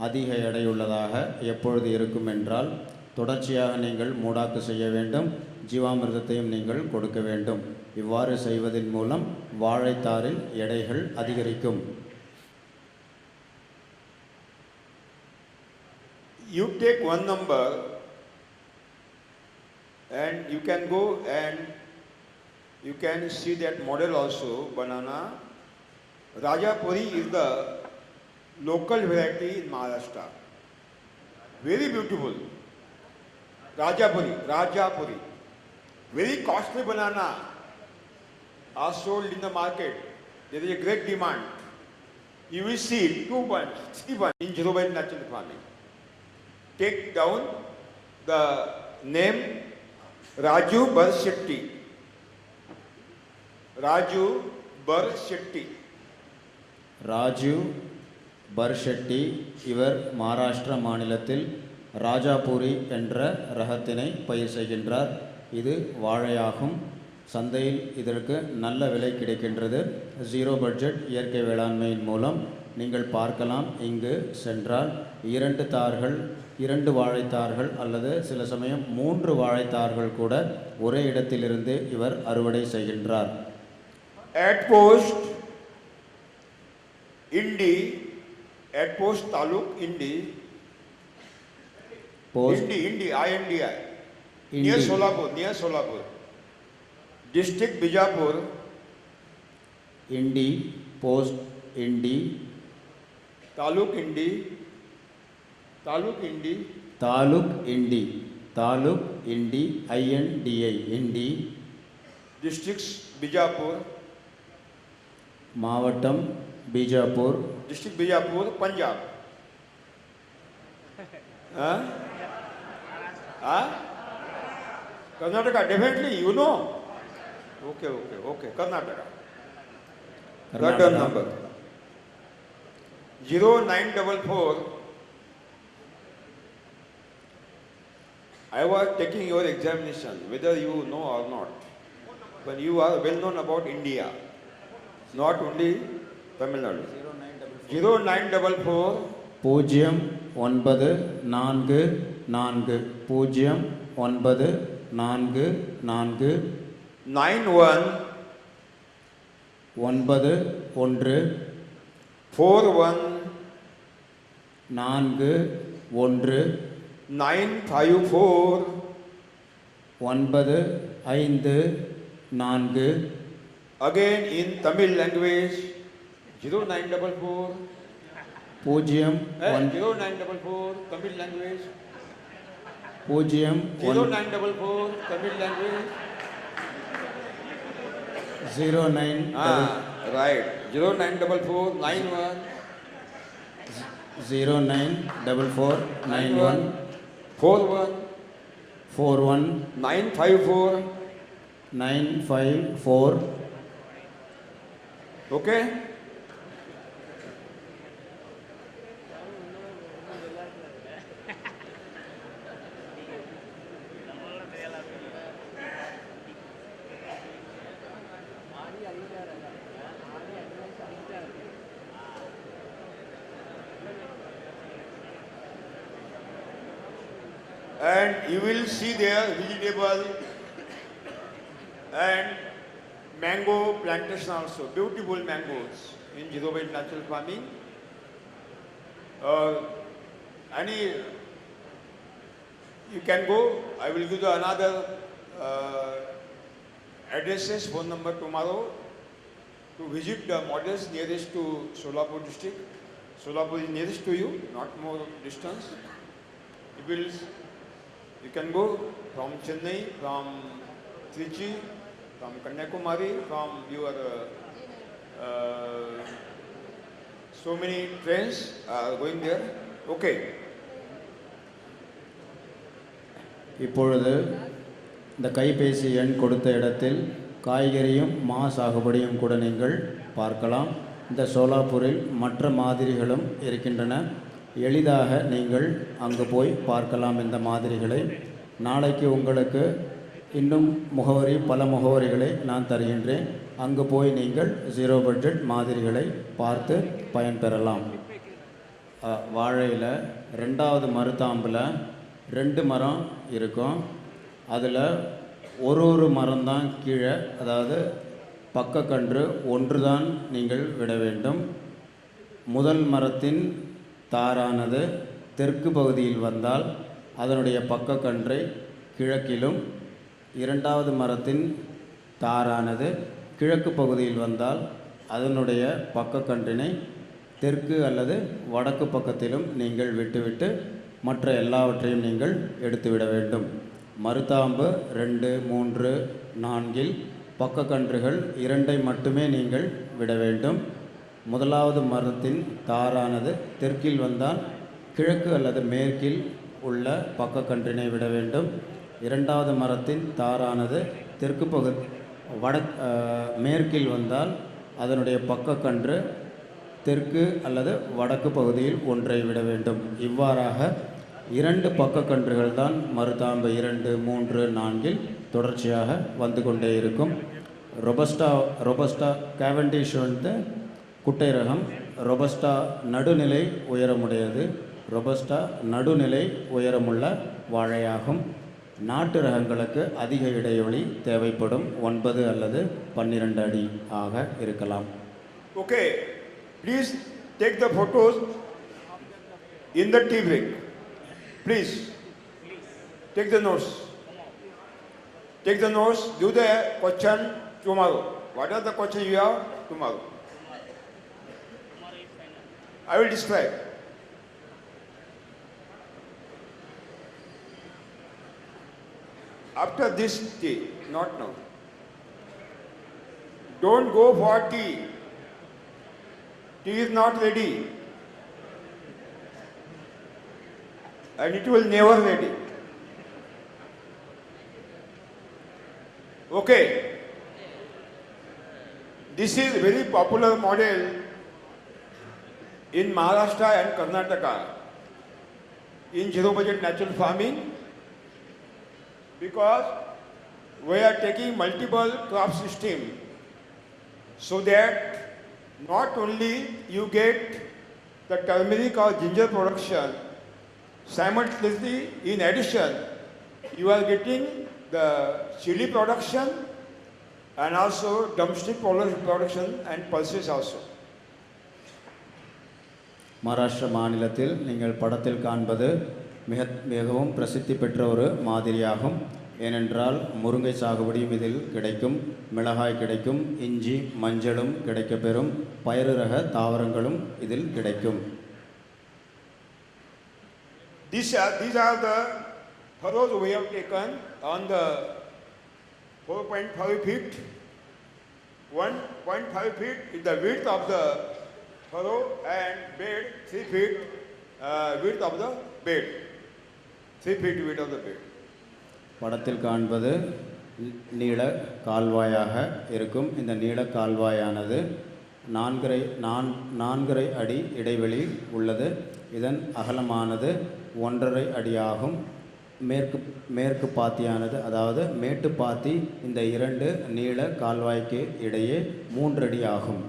அதிக எடையுள்ளதாக எப்பொழுது இருக்கும் என்றால் தொடர்ச்சியாக நீங்கள் மூடாக்கு செய்ய வேண்டும். ஜீவாமிர்தத்தையும் நீங்கள் கொடுக்க வேண்டும். இவ்வாறு செய்வதன் மூலம் வாழைத்தாரில் எடைகள் அதிகரிக்கும். You take one number and you can go and you can see that model also, banana. Rajapuri is the local variety in Maharashtra. Very beautiful. Rajapuri. Very costly banana are sold in the market. There is a great demand. You will see 2 bunch, 3 bunch in zero waste natural farming. Take down the name Raju Bar Shetty. Raju Bar Shetty. Raju பர்ஷெட்டி இவர் மகாராஷ்டிரா மாநிலத்தில் ராஜாபுரி என்ற ரகத்தினை பயிர் செய்கின்றார். இது வாழையாகும். சந்தையில் இதற்கு நல்ல விலை கிடைக்கின்றது. ஜீரோ பட்ஜெட் இயற்கை வேளாண்மையின் மூலம் நீங்கள் பார்க்கலாம். இங்கு சென்றால் 2 தார்கள், 2 வாழைத்தார்கள் அல்லது சில சமயம் 3 வாழைத்தார்கள் கூட ஒரே இடத்திலிருந்து இவர் அறுவடை செய்கின்றார். At post Indi, at post Taluk Indi, Indi, INDI, near Solapur, district Bijapur, Indi, post Indi, Taluk Indi, INDI, Indi, districts Bijapur, மாவட்டம் Bijapur, district Bijapur, Punjab. Karnataka, definitely, you know. Okay, Karnataka. Write down number 0944. I was taking your examination, whether you know or not. But you are well known about India, not only Tamil Nadu. 0944 91 41 954 again in Tamil language 0944 0944 Tamil language 0944 Tamil language 09 right 0944 91 094491 41 41 954. 954. Okay? And you will see there vegetable and mango plantation also, beautiful mangoes in zero waste natural farming. Any, you can go, I will give you another addresses, phone number tomorrow to visit the models nearest to Solapur district. Solapur is nearest to you, not more distance. You can go from Chennai, from Trichy, from Kanyakumari, from your so many trains are going there. Okay. இப்பொழுது இந்த கைபேசி எண் கொடுத்த இடத்தில் காய்கறியும் மா சாகுபடியும் கூட நீங்கள் பார்க்கலாம். இந்த சோலாப்பூரில் மற்ற மாதிரிகளும் இருக்கின்றன. எளிதாக நீங்கள் அங்கு போய் பார்க்கலாம் இந்த மாதிரிகளை. நாளைக்கு உங்களுக்கு இன்னும் பல முகவரிகளை நான் தருகின்றேன். அங்கு போய் நீங்கள் ஜீரோ பட்ஜெட் மாதிரிகளை பார்த்து பயன்பெறலாம். வாழையில் 2வது மருதாம்பில் 2 மரம் இருக்கும். அதில் ஒரு மரம் தான் கீழே, அதாவது பக்கக்கன்று ஒன்று தான் நீங்கள் விட வேண்டும். முதல் மரத்தின் தாரானது தெற்கு பகுதியில் வந்தால் அதனுடைய பக்கக்கன்றை கிழக்கிலும், 2வது மரத்தின் தாரானது கிழக்கு பகுதியில் வந்தால் அதனுடைய பக்கக்கன்றினை தெற்கு அல்லது வடக்கு பக்கத்திலும் நீங்கள் விட்டுவிட்டு மற்ற எல்லாவற்றையும் நீங்கள் எடுத்துவிட வேண்டும். மருதாம்பு 2, 3, 4 பக்கக்கன்றுகள் 2 மட்டுமே நீங்கள் விட வேண்டும். முதலாவது மரத்தின் தாரானது தெற்கில் வந்தால் கிழக்கு அல்லது மேற்கில் உள்ள பக்கக்கன்றினை விட வேண்டும். 2வது மரத்தின் தாரானது தெற்கு பகுதி மேற்கில் வந்தால் அதனுடைய பக்கக்கன்று தெற்கு அல்லது வடக்கு பகுதியில் ஒன்றை விட வேண்டும். இவ்வாறாக 2 பக்கக்கன்றுகள் தான் மருதாம்பு 2, 3, 4 தொடர்ச்சியாக வந்து கொண்டே இருக்கும். ரொபஸ்டா கேவண்டிஷ் வந்து குட்டை ரகம். ரொபஸ்டா நடுநிலை உயரமுடையது. ரொபஸ்டா நடுநிலை உயரமுள்ள வாழையாகும். நாட்டு ரகங்களுக்கு அதிக இடைவெளி தேவைப்படும். 9 அல்லது 12 அடி ஆக இருக்கலாம். Okay, please take the photos in the tea break. Please take the notes. Take the notes. Do the question tomorrow. What are the questions you have tomorrow? I will describe. After this tea, not now. Don't go for tea. Tea is not ready. And it will never ready. Okay. This is very popular model in Maharashtra and Karnataka in zero budget natural farming, because we are taking multiple crop system so that not only you get the turmeric or ginger production, simultaneously in addition you are getting the chili production and also drumstick production and pulses also. Maharashtra மாநிலத்தில் நீங்கள் படத்தில் காண்பது மிகவும் பிரசித்தி பெற்ற ஒரு மாதிரியாகும். ஏனென்றால் முருங்கை சாகுபடியும் இதில் கிடைக்கும், மிளகாய் கிடைக்கும், இஞ்சி மஞ்சளும் கிடைக்கப்பெறும், பயிறு ரக தாவரங்களும் இதில் கிடைக்கும். These are the furrows we have taken on the 4.5 feet. 1.5 feet is the width of the furrow and bed 3 feet width of the bed. 3 feet width of the bed. படத்தில் காண்பது நீள கால்வாயாக இருக்கும். இந்த நீள கால்வாயானது 4.5 அடி இடைவெளி உள்ளது. இதன் அகலமானது 1.5 அடியாகும். மேற்கு பாத்தியானது, அதாவது மேட்டு பாத்தி, இந்த 2 நீள கால்வாய்க்கு இடையே 3 அடி ஆகும்.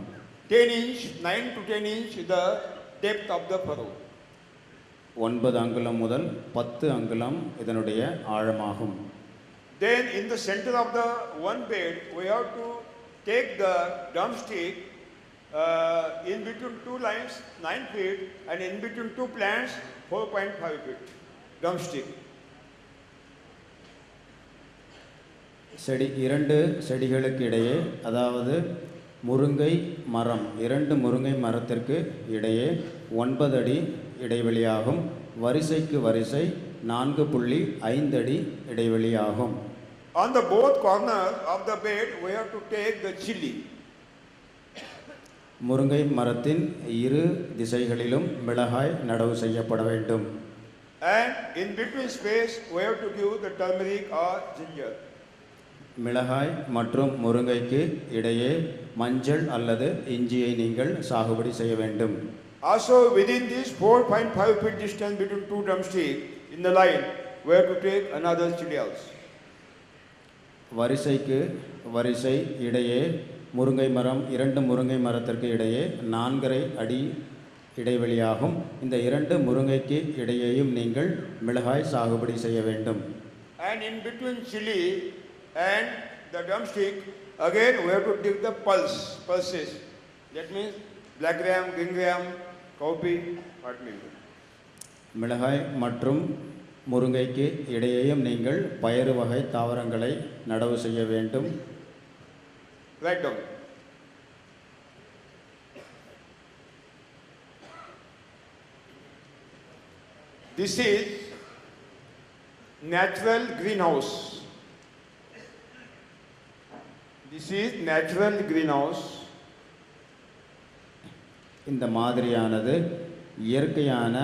10 inch, 9 to 10 inch is the depth of the furrow. 9 அங்குலம் முதல் 10 அங்குலம் இதனுடைய ஆழமாகும். Then in the center of the one bed, we have to take the drumstick in between 2 lines, 9 feet, and in between 2 plants, 4.5 feet. Drumstick. இரண்டு செடிகளுக்கு இடையே, அதாவது முருங்கை மரம், 2 முருங்கை மரத்திற்கு இடையே 9 அடி இடைவெளியாகும். வரிசைக்கு வரிசை 4.5 அடி இடைவெளியாகும். On the both corners of the bed, we have to take the chili. முருங்கை மரத்தின் 2 திசைகளிலும் மிளகாய் நடவு செய்யப்பட வேண்டும். And in between space, we have to give the turmeric or ginger. மிளகாய் மற்றும் முருங்கைக்கு இடையே மஞ்சள் அல்லது இஞ்சியை நீங்கள் சாகுபடி செய்ய வேண்டும். Also within this 4.5 feet distance between 2 drumsticks in the line, we have to take another chili also. வரிசைக்கு வரிசை இடையே முருங்கை மரம், 2 முருங்கை மரத்திற்கு இடையே 4.5 அடி இடைவெளியாகும். இந்த 2 முருங்கைக்கு இடையேயும் நீங்கள் மிளகாய் சாகுபடி செய்ய வேண்டும். And in between chili and the drumstick, again we have to dig the pulses. That means black gram, green gram, cowpea, what means. மிளகாய் மற்றும் முருங்கைக்கு இடையேயும் நீங்கள் பயறு வகை தாவரங்களை நடவு செய்ய வேண்டும். Write down. This is natural greenhouse. This is natural greenhouse. இந்த மாதிரியானது இயற்கையான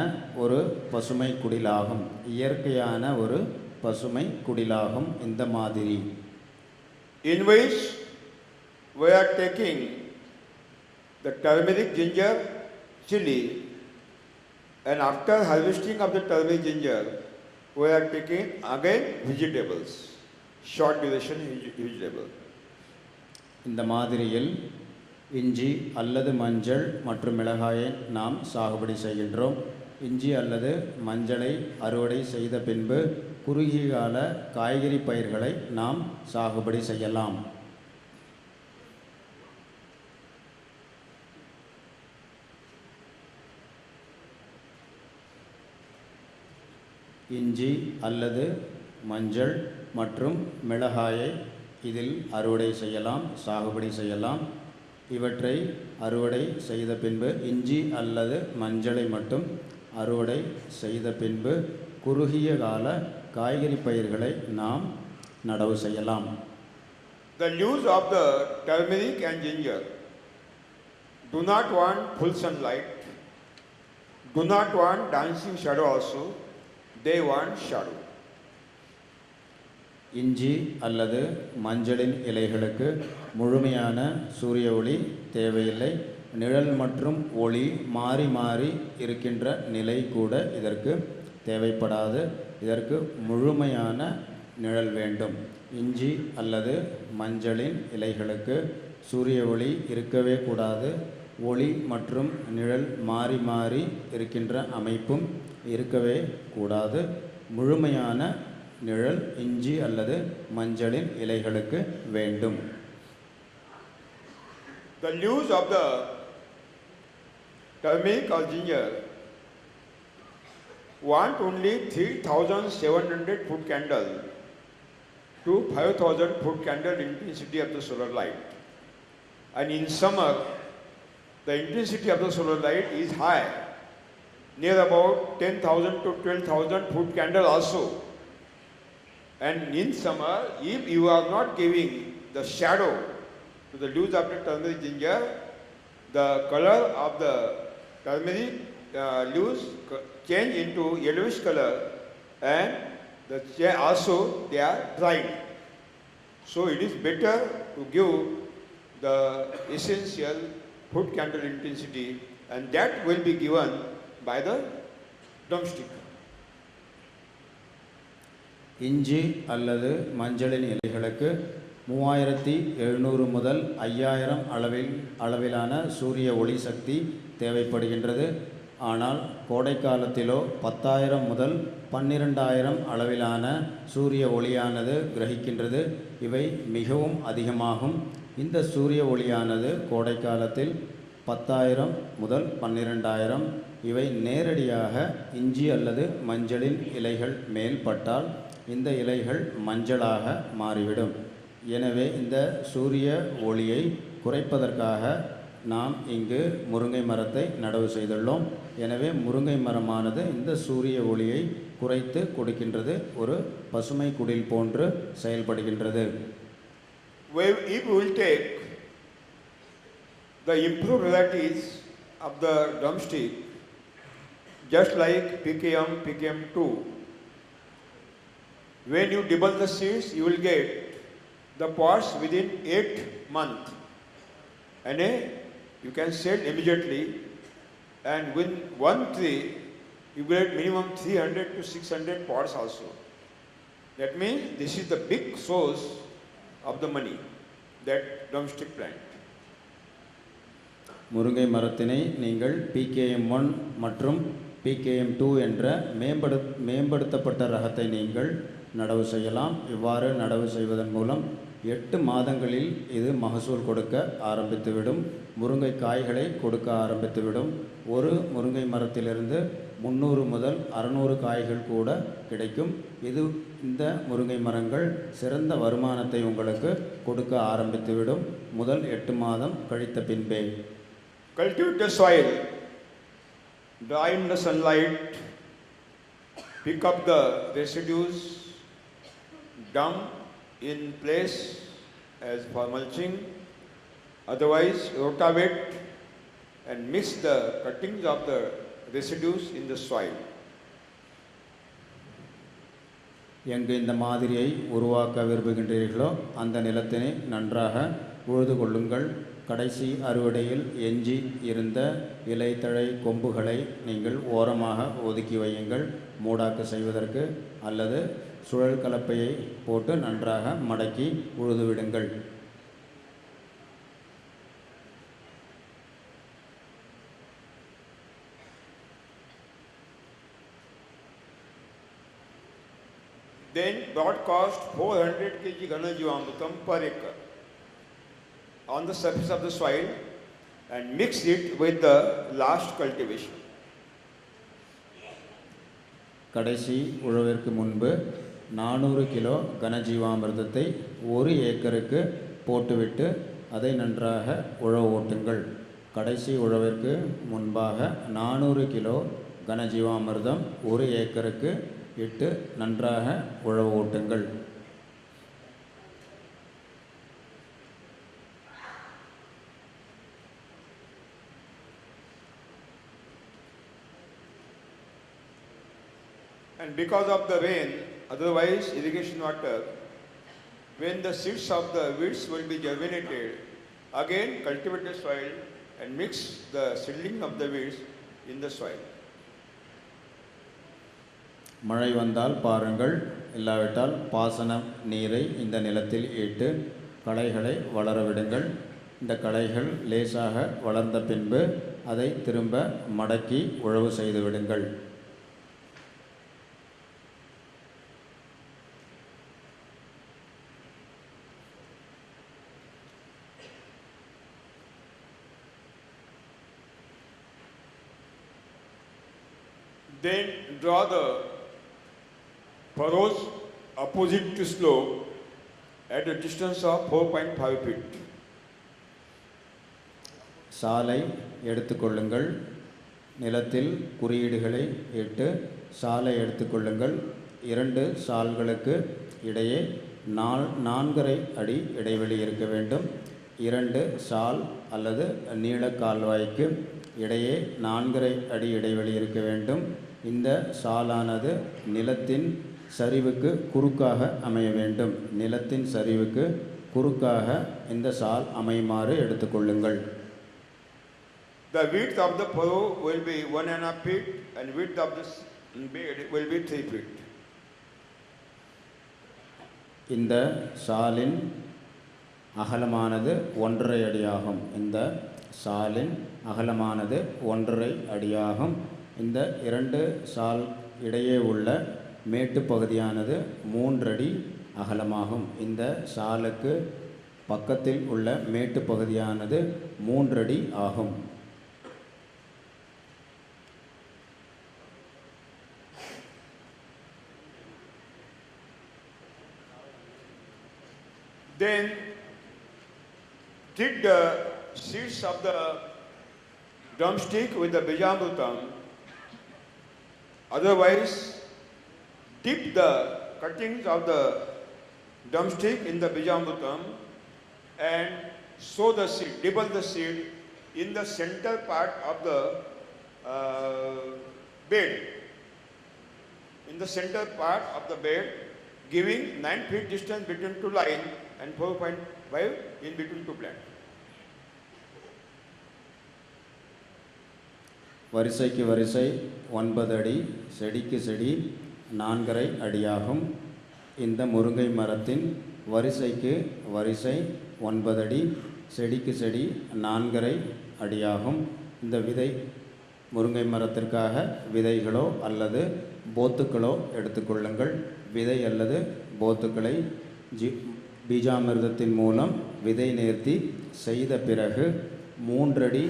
ஒரு பசுமை குடிலாகும். இயற்கையான ஒரு பசுமை குடிலாகும் இந்த மாதிரி. In which we are taking the turmeric, ginger, chili, and after harvesting of the turmeric, ginger, we are taking again vegetables, short duration vegetable. இந்த மாதிரியில் இஞ்சி அல்லது மஞ்சள் மற்றும் மிளகாயை நாம் சாகுபடி செய்கின்றோம். இஞ்சி அல்லது மஞ்சளை அறுவடை செய்த பின்பு குறுகிய கால காய்கறி பயிர்களை நாம் சாகுபடி செய்யலாம். இஞ்சி அல்லது மஞ்சள் மற்றும் மிளகாயை இதில் அறுவடை செய்யலாம், சாகுபடி செய்யலாம். இவற்றை அறுவடை செய்த பின்பு, இஞ்சி அல்லது மஞ்சளை மட்டும் அறுவடை செய்த பின்பு குறுகிய கால காய்கறி பயிர்களை நாம் நடவு செய்யலாம். The leaves of the turmeric and ginger do not want full sunlight, do not want dancing shadow also, they want shadow. இஞ்சி அல்லது மஞ்சளின் இலைகளுக்கு முழுமையான சூரிய ஒளி தேவையில்லை. நிழல் மற்றும் ஒளி மாறி மாறி இருக்கின்ற நிலை கூட இதற்கு தேவைப்படாது. இதற்கு முழுமையான நிழல் வேண்டும். இஞ்சி அல்லது மஞ்சளின் இலைகளுக்கு சூரிய ஒளி இருக்கவே கூடாது. ஒளி மற்றும் நிழல் மாறி மாறி இருக்கின்ற அமைப்பும் இருக்கவே கூடாது. முழுமையான நிழல் இஞ்சி அல்லது மஞ்சளின் இலைகளுக்கு வேண்டும். The leaves of the turmeric or ginger want only 3,700 foot candle to 5,000 foot candle intensity of the solar light. And in summer, the intensity of the solar light is high, near about 10,000 to 12,000 foot candle also. And in summer, if you are not giving the shadow to the leaves of the turmeric ginger, the color of the turmeric change into yellowish color, and also they are dried. So it is better to give the essential food candle intensity, and that will be given by the drumstick. இஞ்சி அல்லது மஞ்சளின் இலைகளுக்கு 3700 முதல் 5000 அளவிலான சூரிய ஒளி சக்தி தேவைப்படுகின்றது. ஆனால் கோடைக்காலத்திலோ 10,000 முதல் 12,000 அளவிலான சூரிய ஒளியானது கிரகிக்கின்றது. இவை மிகவும் அதிகமாகும். இந்த சூரிய ஒளியானது கோடைக்காலத்தில் 10,000 முதல் 12,000. இவை நேரடியாக இஞ்சி அல்லது மஞ்சளின் இலைகள் மேல் பட்டால் இந்த இலைகள் மஞ்சளாக மாறிவிடும். எனவே இந்த சூரிய ஒளியை குறைப்பதற்காக நாம் இங்கு முருங்கை மரத்தை நடவு செய்துள்ளோம். எனவே முருங்கை மரமானது இந்த சூரிய ஒளியை குறைத்து கொடுக்கின்றது. ஒரு பசுமை குடில் போன்று செயல்படுகின்றது. If we will take the improved varieties of the drumstick, just like PKM, PKM2, when you double the seeds, you will get the pods within 8 months, and you can sell immediately. And with one tree, you get minimum 300 to 600 pods also. That means this is the big source of the money, that drumstick plant. முருங்கை மரத்தினை நீங்கள் PKM1 மற்றும் PKM2 என்ற மேம்படுத்தப்பட்ட ரகத்தை நீங்கள் நடவு செய்யலாம். இவ்வாறு நடவு செய்வதன் மூலம் 8 மாதங்களில் இது மகசூல் கொடுக்க ஆரம்பித்துவிடும். முருங்கை காய்களை கொடுக்க ஆரம்பித்துவிடும். ஒரு முருங்கை மரத்திலிருந்து 300 முதல் 600 காய்கள் கூட கிடைக்கும். இந்த முருங்கை மரங்கள் சிறந்த வருமானத்தை உங்களுக்கு கொடுக்க ஆரம்பித்துவிடும் முதல் 8 மாதம் கழித்த பின்பே. Cultivate the soil, dry in the sunlight, pick up the residues, dump in place as for mulching, otherwise rotate and mix the cuttings of the residues in the soil. எங்கு இந்த மாதிரியை உருவாக்க விரும்புகின்றீர்களோ அந்த நிலத்தினை நன்றாக உழுது கொள்ளுங்கள். கடைசி அறுவடையில் எஞ்சி இருந்த இலை தழை கொம்புகளை நீங்கள் ஓரமாக ஒதுக்கி வையுங்கள் மூடாக்கு செய்வதற்கு, அல்லது சுழல் கலப்பையை போட்டு நன்றாக மடக்கி உழுதுவிடுங்கள். Then broadcast 400 kg Ghanajeevamrutam per acre on the surface of the soil and mix it with the last cultivation. கடைசி உழவிற்கு முன்பு 400 கிலோ கனஜீவாமிர்தத்தை 1 ஏக்கருக்கு போட்டுவிட்டு அதை நன்றாக உழவு ஓட்டுங்கள். கடைசி உழவிற்கு முன்பாக 400 கிலோ கனஜீவாமிர்தம் 1 ஏக்கருக்கு இட்டு நன்றாக உழவு ஓட்டுங்கள். And because of the rain, otherwise irrigation water, when the seeds of the weeds will be germinated, again cultivate the soil and mix the seedling of the weeds in the soil. மழை வந்தால் பாருங்கள், இல்லாவிட்டால் பாசன நீரை இந்த நிலத்தில் இட்டு களைகளை வளர விடுங்கள். இந்த களைகள் லேசாக வளர்ந்த பின்பு அதை திரும்ப மடக்கி உழவு செய்து விடுங்கள். Then draw the furrows opposite to slope at a distance of 4.5 feet. சாலை எடுத்துக்கொள்ளுங்கள். நிலத்தில் குறியீடுகளை இட்டு சாலை எடுத்துக்கொள்ளுங்கள். 2 சால்களுக்கு இடையே 4.5 அடி இடைவெளி இருக்க வேண்டும். 2 சால் அல்லது நீள கால்வாய்க்கு இடையே 4.5 அடி இடைவெளி இருக்க வேண்டும். இந்த சாலானது நிலத்தின் சரிவுக்கு குறுக்காக அமைய வேண்டும். நிலத்தின் சரிவுக்கு குறுக்காக இந்த சால் அமையுமாறு எடுத்துக்கொள்ளுங்கள். The width of the furrow will be 1.5 feet and width of this bed will be 3 feet. இந்த சாலின் அகலமானது 1.5 அடியாகும். இந்த சாலின் அகலமானது 1.5 அடியாகும். இந்த 2 சால் இடையே உள்ள மேட்டு பகுதியானது 3 அடி அகலமாகும். இந்த சாலுக்கு பக்கத்தில் உள்ள மேட்டு பகுதியானது 3 அடி ஆகும். Then dip the seeds of the drumstick with the bijamrutam. Otherwise, dip the cuttings of the drumstick in the bijamrutam and sow the seed, dibble the seed in the center part of the bed. In the center part of the bed, giving 9 feet distance between two lines and 4.5 in between two plants. வரிசைக்கு வரிசை 9 அடி, செடிக்கு செடி 4.5 அடியாகும். இந்த முருங்கை மரத்தின் வரிசைக்கு வரிசை 9 அடி, செடிக்கு செடி 4.5 அடியாகும். இந்த விதை முருங்கை மரத்திற்காக விதைகளோ அல்லது போத்துக்களோ எடுத்துக்கொள்ளுங்கள். விதை அல்லது போத்துக்களை பீஜாமிர்தத்தின் மூலம் விதை நேர்த்தி செய்த பிறகு 3 அடி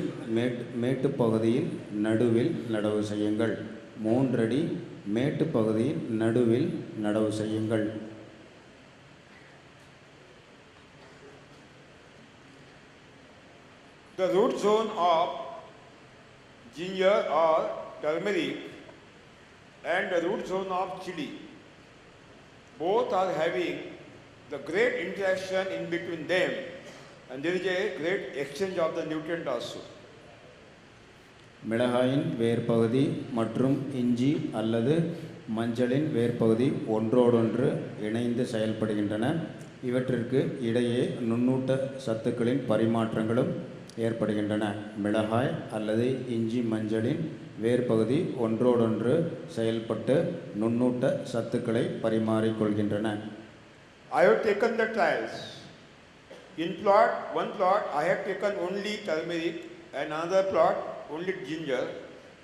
மேட்டு பகுதியில் நடுவில் நடவு செய்யுங்கள். 3 அடி மேட்டு பகுதியில் நடுவில் நடவு செய்யுங்கள். The root zone of ginger or turmeric and the root zone of chili, both are having the great interaction in between them, and there is a great exchange of the nutrient also. மிளகாயின் வேர்பகுதி மற்றும் இஞ்சி அல்லது மஞ்சளின் வேர்பகுதி ஒன்றோடொன்று இணைந்து செயல்படுகின்றன. இவற்றிற்கு இடையே நுண்ணூட்ட சத்துக்களின் பரிமாற்றங்களும் ஏற்படுகின்றன. மிளகாய் அல்லது இஞ்சி மஞ்சளின் வேர்பகுதி ஒன்றோடொன்று செயல்பட்டு நுண்ணூட்ட சத்துக்களை பரிமாறிக்கொள்கின்றன. I have taken the trials. In one plot I have taken only turmeric and another plot only ginger,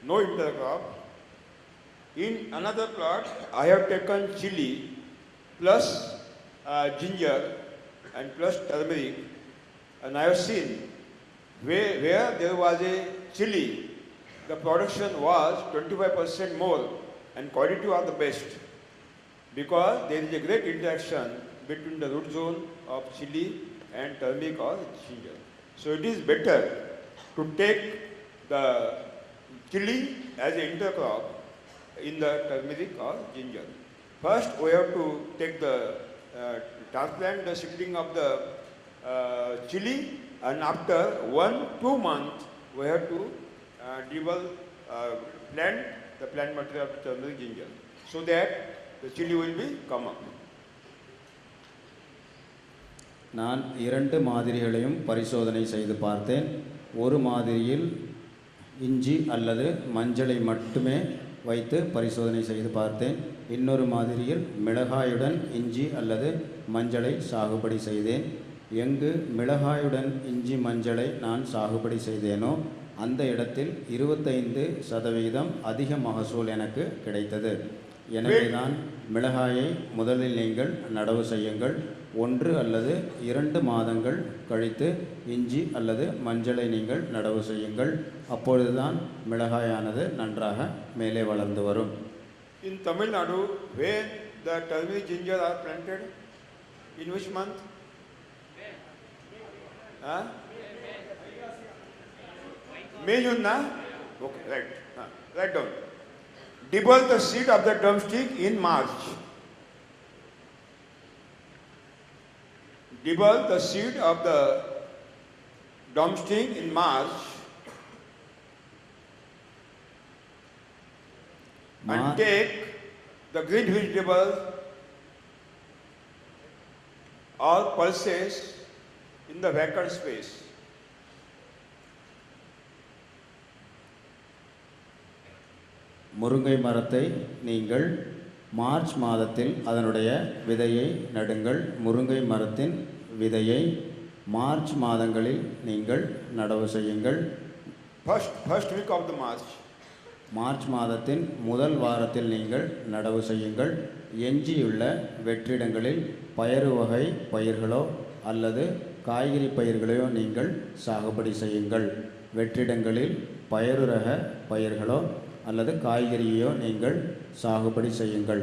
no intercrop. In another plot I have taken chili plus ginger and plus turmeric, and I have seen where there was a chili, the production was 25% more and quality was the best, because there is a great interaction between the root zone of chili and turmeric or ginger. So it is better to take the chili as an intercrop in the turmeric or ginger. First we have to take the transplant the seedling of the chili, and after 1-2 months we have to plant the plant material of the turmeric ginger, so that the chili will be come up. நான் 2 மாதிரிகளையும் பரிசோதனை செய்து பார்த்தேன். ஒரு மாதிரியில் இஞ்சி அல்லது மஞ்சளை மட்டுமே வைத்து பரிசோதனை செய்து பார்த்தேன். இன்னொரு மாதிரியில் மிளகாயுடன் இஞ்சி அல்லது மஞ்சளை சாகுபடி செய்தேன். எங்கு மிளகாயுடன் இஞ்சி மஞ்சளை நான் சாகுபடி செய்தேனோ அந்த இடத்தில் 25% அதிக மகசூல் எனக்கு கிடைத்தது. எனவே தான் மிளகாயை முதலில் நீங்கள் நடவு செய்யுங்கள். 1 அல்லது 2 மாதங்கள் கழித்து இஞ்சி அல்லது மஞ்சளை நீங்கள் நடவு செய்யுங்கள். அப்பொழுதுதான் மிளகாயானது நன்றாக மேலே வளர்ந்து வரும். In Tamil Nadu, when the turmeric ginger are planted, in which month? May, June, na? Okay, right. Write down. Dibble the seed of the drumstick in March. Dibble the seed of the drumstick in March and Ma- take the green vegetables or pulses in the vacant space. முருங்கை மரத்தை நீங்கள் March மாதத்தில் அதனுடைய விதையை நடுங்கள். முருங்கை மரத்தின் விதையை March மாதங்களில் நீங்கள் நடவு செய்யுங்கள். First week of the March. March மாதத்தின் முதல் வாரத்தில் நீங்கள் நடவு செய்யுங்கள். எஞ்சியுள்ள வெற்றிடங்களில் பயறு வகை பயிர்களோ அல்லது காய்கறி பயிர்களையோ நீங்கள் சாகுபடி செய்யுங்கள். வெற்றிடங்களில் பயறு ரக பயிர்களோ அல்லது காய்கறியோ நீங்கள் சாகுபடி செய்யுங்கள்.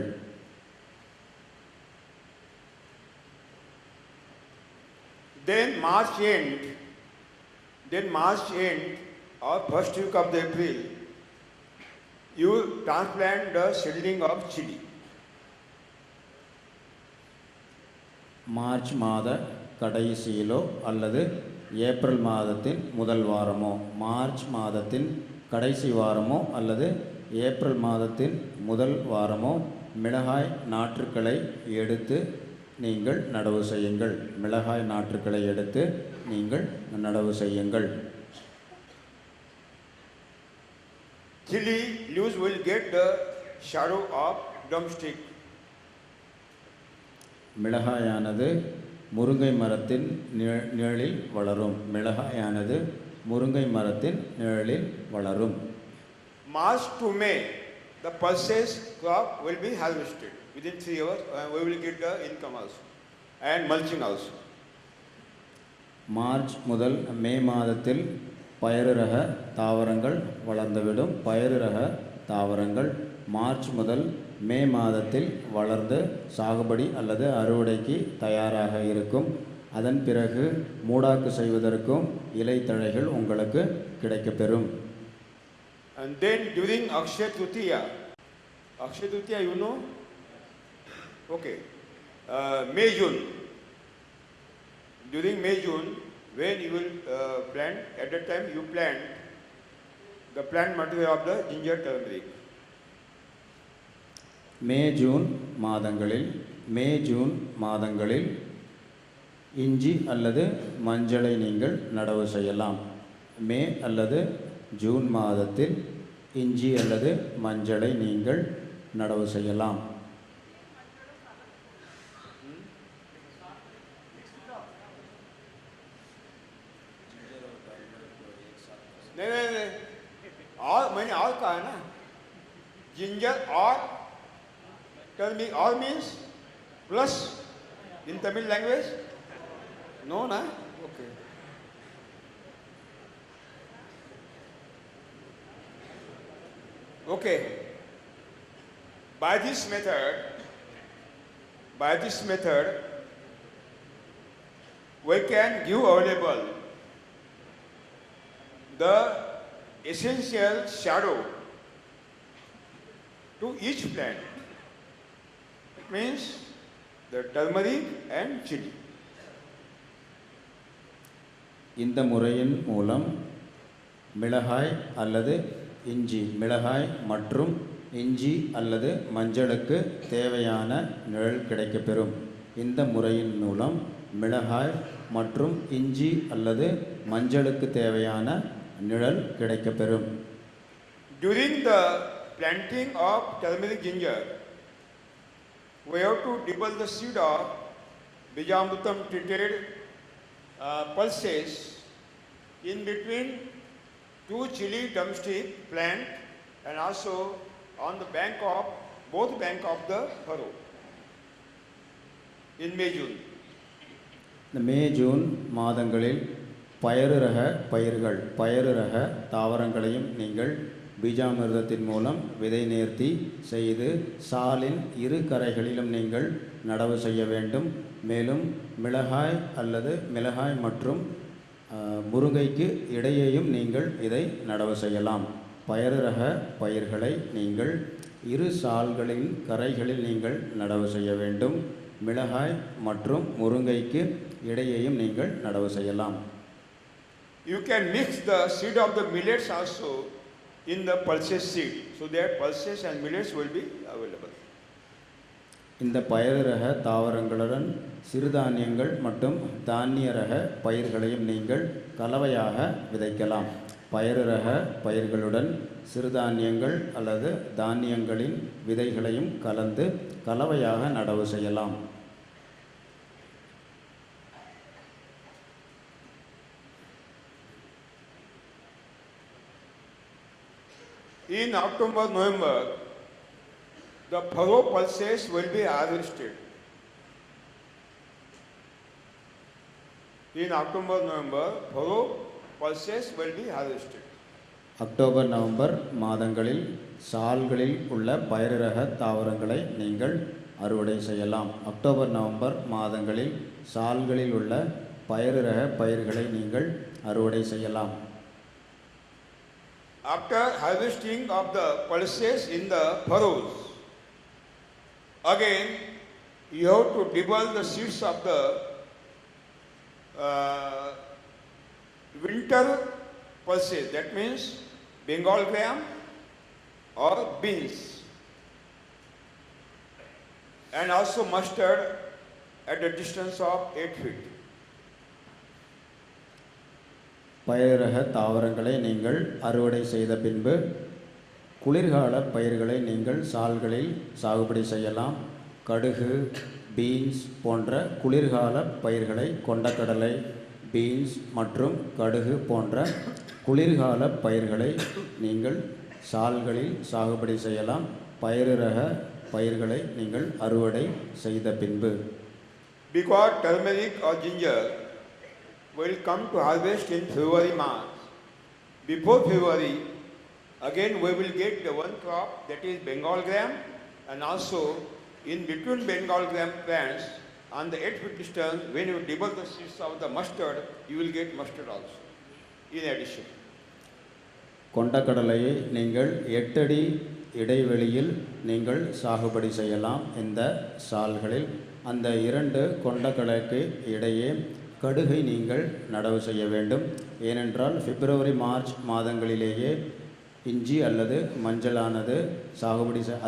Then March end or first week of the April, you transplant the seedling of chili. March மாத கடைசியிலோ அல்லது ஏப்ரல் மாதத்தின் முதல் வாரமோ, மார்ச் மாதத்தின் கடைசி வாரமோ அல்லது ஏப்ரல் மாதத்தின் முதல் வாரமோ மிளகாய் நாற்றுக்களை எடுத்து நீங்கள் நடவு செய்யுங்கள். மிளகாய் நாற்றுக்களை எடுத்து நீங்கள் நடவு செய்யுங்கள். Chili leaves will get the shadow of drumstick. மிளகாயானது முருங்கை மரத்தின் நிழலில் வளரும். மிளகாயானது முருங்கை மரத்தின் நிழலில் வளரும். March to May, the pulses crop will be harvested. Within 3 hours, we will get the income also and mulching also. March முதல் மே மாதத்தில் பயறு ரக தாவரங்கள் வளர்ந்துவிடும். பயறு ரக தாவரங்கள் மார்ச் முதல் மே மாதத்தில் வளர்ந்து சாகுபடி அல்லது அறுவடைக்கு தயாராக இருக்கும். அதன் பிறகு மூடாக்கு செய்வதற்கும் இலைத்தழைகள் உங்களுக்கு கிடைக்கப்பெறும். And then during Akshaya Tritiya, you know? Okay. May, June. During May, June, when you will plant, at that time you plant the plant material of the ginger turmeric. May June மாதங்களில் இஞ்சி அல்லது மஞ்சளை நீங்கள் நடவு செய்யலாம். மே அல்லது June மாதத்தில் இஞ்சி அல்லது மஞ்சளை நீங்கள் நடவு செய்யலாம். नहीं और मैंने और कहा है ना, जिंजर और turmeric or means plus in Tamil language? No, na? Okay. Okay. By this method, we can give available the essential shadow to each plant. It means the turmeric and chili. இந்த முறையின் மூலம் மிளகாய் அல்லது இஞ்சி, மிளகாய் மற்றும் இஞ்சி அல்லது மஞ்சளுக்கு தேவையான நிழல் கிடைக்கப்பெறும். இந்த முறையின் மூலம் மிளகாய் மற்றும் இஞ்சி அல்லது மஞ்சளுக்கு தேவையான நிழல் கிடைக்கப்பெறும். During the planting of turmeric ginger, we have to dibble the seed of Bijamrutam treated pulses in between 2 chili drumstick plant and also on the both bank of the furrow in May, June. இந்த May June மாதங்களில் பயறு ரக தாவரங்களையும் நீங்கள் பீஜாமிர்தத்தின் மூலம் விதை நேர்த்தி செய்து சாலின் இரு கரைகளிலும் நீங்கள் நடவு செய்ய வேண்டும். மேலும் மிளகாய் மற்றும் முருங்கைக்கு இடையேயும் நீங்கள் இதை நடவு செய்யலாம். பயறு ரக பயிர்களை நீங்கள் இரு சால்களின் கரைகளில் நீங்கள் நடவு செய்ய வேண்டும். மிளகாய் மற்றும் முருங்கைக்கு இடையேயும் நீங்கள் நடவு செய்யலாம். You can mix the seed of the millets also in the pulses seed, so that pulses and millets will be available. இந்த பயறு ரக தாவரங்களுடன் சிறுதானியங்கள் மற்றும் தானிய ரக பயிர்களையும் நீங்கள் கலவையாக விதைக்கலாம். பயறு ரக பயிர்களுடன் சிறுதானியங்கள் அல்லது தானியங்களின் விதைகளையும் கலந்து கலவையாக நடவு செய்யலாம். In October, November, the furrow pulses will be harvested. In October, November, furrow pulses will be harvested. October November மாதங்களில் சால்களில் உள்ள பயறு ரக தாவரங்களை நீங்கள் அறுவடை செய்யலாம். அக்டோபர் நவம்பர் மாதங்களில் சால்களில் உள்ள பயறு ரக பயிர்களை நீங்கள் அறுவடை செய்யலாம். After harvesting of the pulses in the furrows, again you have to debulk the seeds of the winter pulses. That means Bengal gram or beans, and also mustard at a distance of 8 feet. பயறு ரக தாவரங்களை நீங்கள் அறுவடை செய்த பின்பு குளிர்கால பயிர்களை நீங்கள் சால்களில் சாகுபடி செய்யலாம். கடுகு, பீன்ஸ் போன்ற குளிர்கால பயிர்களை, கொண்டக்கடலை, பீன்ஸ் மற்றும் கடுகு போன்ற குளிர்கால பயிர்களை நீங்கள் சால்களில் சாகுபடி செய்யலாம். பயறு ரக பயிர்களை நீங்கள் அறுவடை செய்த பின்பு. Because turmeric or ginger will come to harvest in February, March. Before February, again we will get the one crop, that is Bengal gram, and also in between Bengal gram plants on the 8 feet distance, when you debulk the seeds of the mustard, you will get mustard also in addition. கொண்டக்கடலையை நீங்கள் 8 அடி இடைவெளியில் நீங்கள் சாகுபடி செய்யலாம். இந்த சால்களில் அந்த 2 கொண்டக்கடலைக்கு இடையே கடுகை நீங்கள் நடவு செய்ய வேண்டும். ஏனென்றால் பிப்ரவரி, மார்ச் மாதங்களிலேயே இஞ்சி அல்லது மஞ்சளானது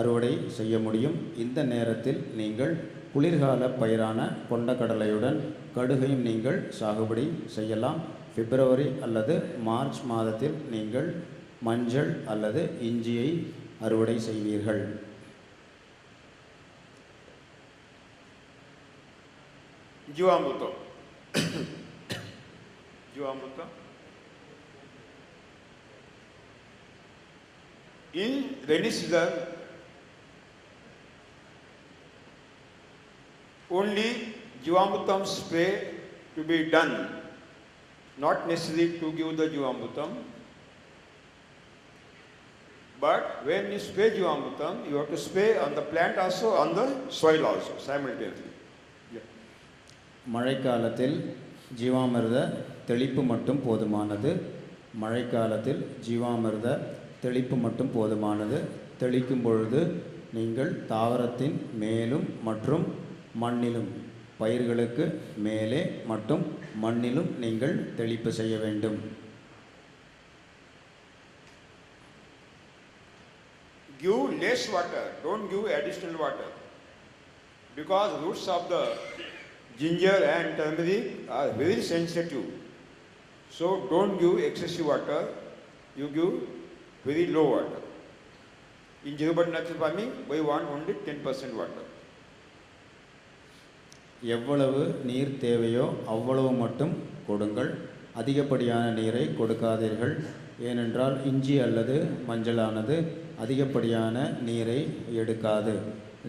அறுவடை செய்ய முடியும். இந்த நேரத்தில் நீங்கள் குளிர்கால பயிரான கொண்டக்கடலையுடன் கடுகையும் நீங்கள் சாகுபடி செய்யலாம். பிப்ரவரி அல்லது மார்ச் மாதத்தில் நீங்கள் மஞ்சள் அல்லது இஞ்சியை அறுவடை செய்வீர்கள். ஜீவாமிர்தம் Jivamrita. In rainy season, only Jivamritam spray to be done, not necessary to give the Jivamritam. But when you spray Jivamritam, you have to spray on the plant also, on the soil also, simultaneously. மழைக்காலத்தில் ஜீவாமிர்த தெளிப்பு மட்டும் போதுமானது. மழைக்காலத்தில் ஜீவாமிர்த தெளிப்பு மட்டும் போதுமானது. தெளிக்கும் பொழுது நீங்கள் தாவரத்தின் மேலும் மற்றும் மண்ணிலும், பயிர்களுக்கு மேலே மற்றும் மண்ணிலும் நீங்கள் தெளிப்பு செய்ய வேண்டும். Give less water, don't give additional water, because roots of the ginger and turmeric are very sensitive. So don't give excessive water, you give very low water. In zero budget natural farming, we want only 10% water. எவ்வளவு நீர் தேவையோ அவ்வளவு மட்டும் கொடுங்கள். அதிகப்படியான நீரை கொடுக்காதீர்கள். ஏனென்றால் இஞ்சி அல்லது மஞ்சளானது அதிகப்படியான நீரை எடுக்காது.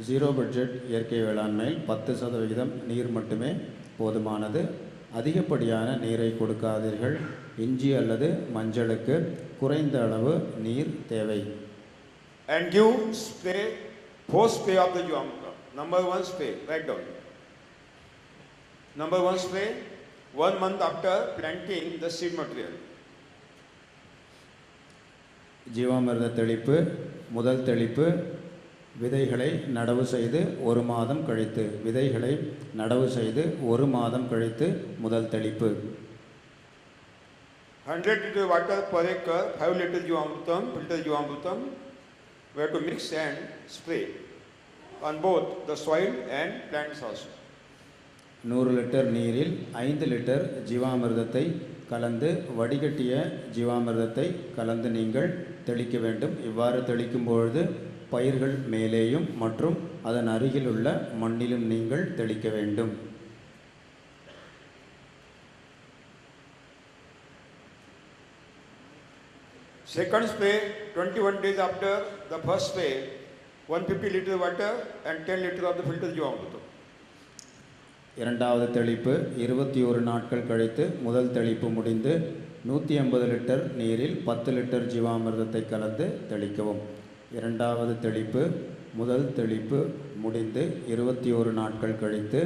ஜீரோ பட்ஜெட் இயற்கை வேளாண்மையில் 10% நீர் மட்டுமே போதுமானது. அதிகப்படியான நீரை கொடுக்காதீர்கள். இஞ்சி அல்லது மஞ்சளுக்கு குறைந்த அளவு நீர் தேவை. And give spray, 4 spray of the Jivamrita. Number 1 spray, write down. Number 1 spray, 1 month after planting the seed material. ஜீவாமிர்த தெளிப்பு, முதல் தெளிப்பு விதைகளை நடவு செய்து 1 மாதம் கழித்து, விதைகளை நடவு செய்து 1 மாதம் கழித்து முதல் தெளிப்பு. 100 liter water per acre, 5 liter Jivamrutam, filter Jivamrutam. We have to mix and spray on both the soil and plants also. 100 litre நீரில் 5 லிட்டர் ஜீவாமிர்தத்தை கலந்து வடிகட்டிய ஜீவாமிர்தத்தை கலந்து நீங்கள் தெளிக்க வேண்டும். இவ்வாறு தெளிக்கும் பொழுது பயிர்கள் மேலேயும் மற்றும் அதன் அருகில் உள்ள மண்ணிலும் நீங்கள் தெளிக்க வேண்டும். Second spray, 21 days after the first spray, 150 liter water and 10 liter of the filtered Jivamrutam. இரண்டாவது தெளிப்பு 21 நாட்கள் கழித்து முதல் தெளிப்பு முடிந்து 150 லிட்டர் நீரில் 10 லிட்டர் ஜீவாமிர்தத்தை கலந்து தெளிக்கவும். இரண்டாவது தெளிப்பு முதல் தெளிப்பு முடிந்து 21 நாட்கள் கழித்து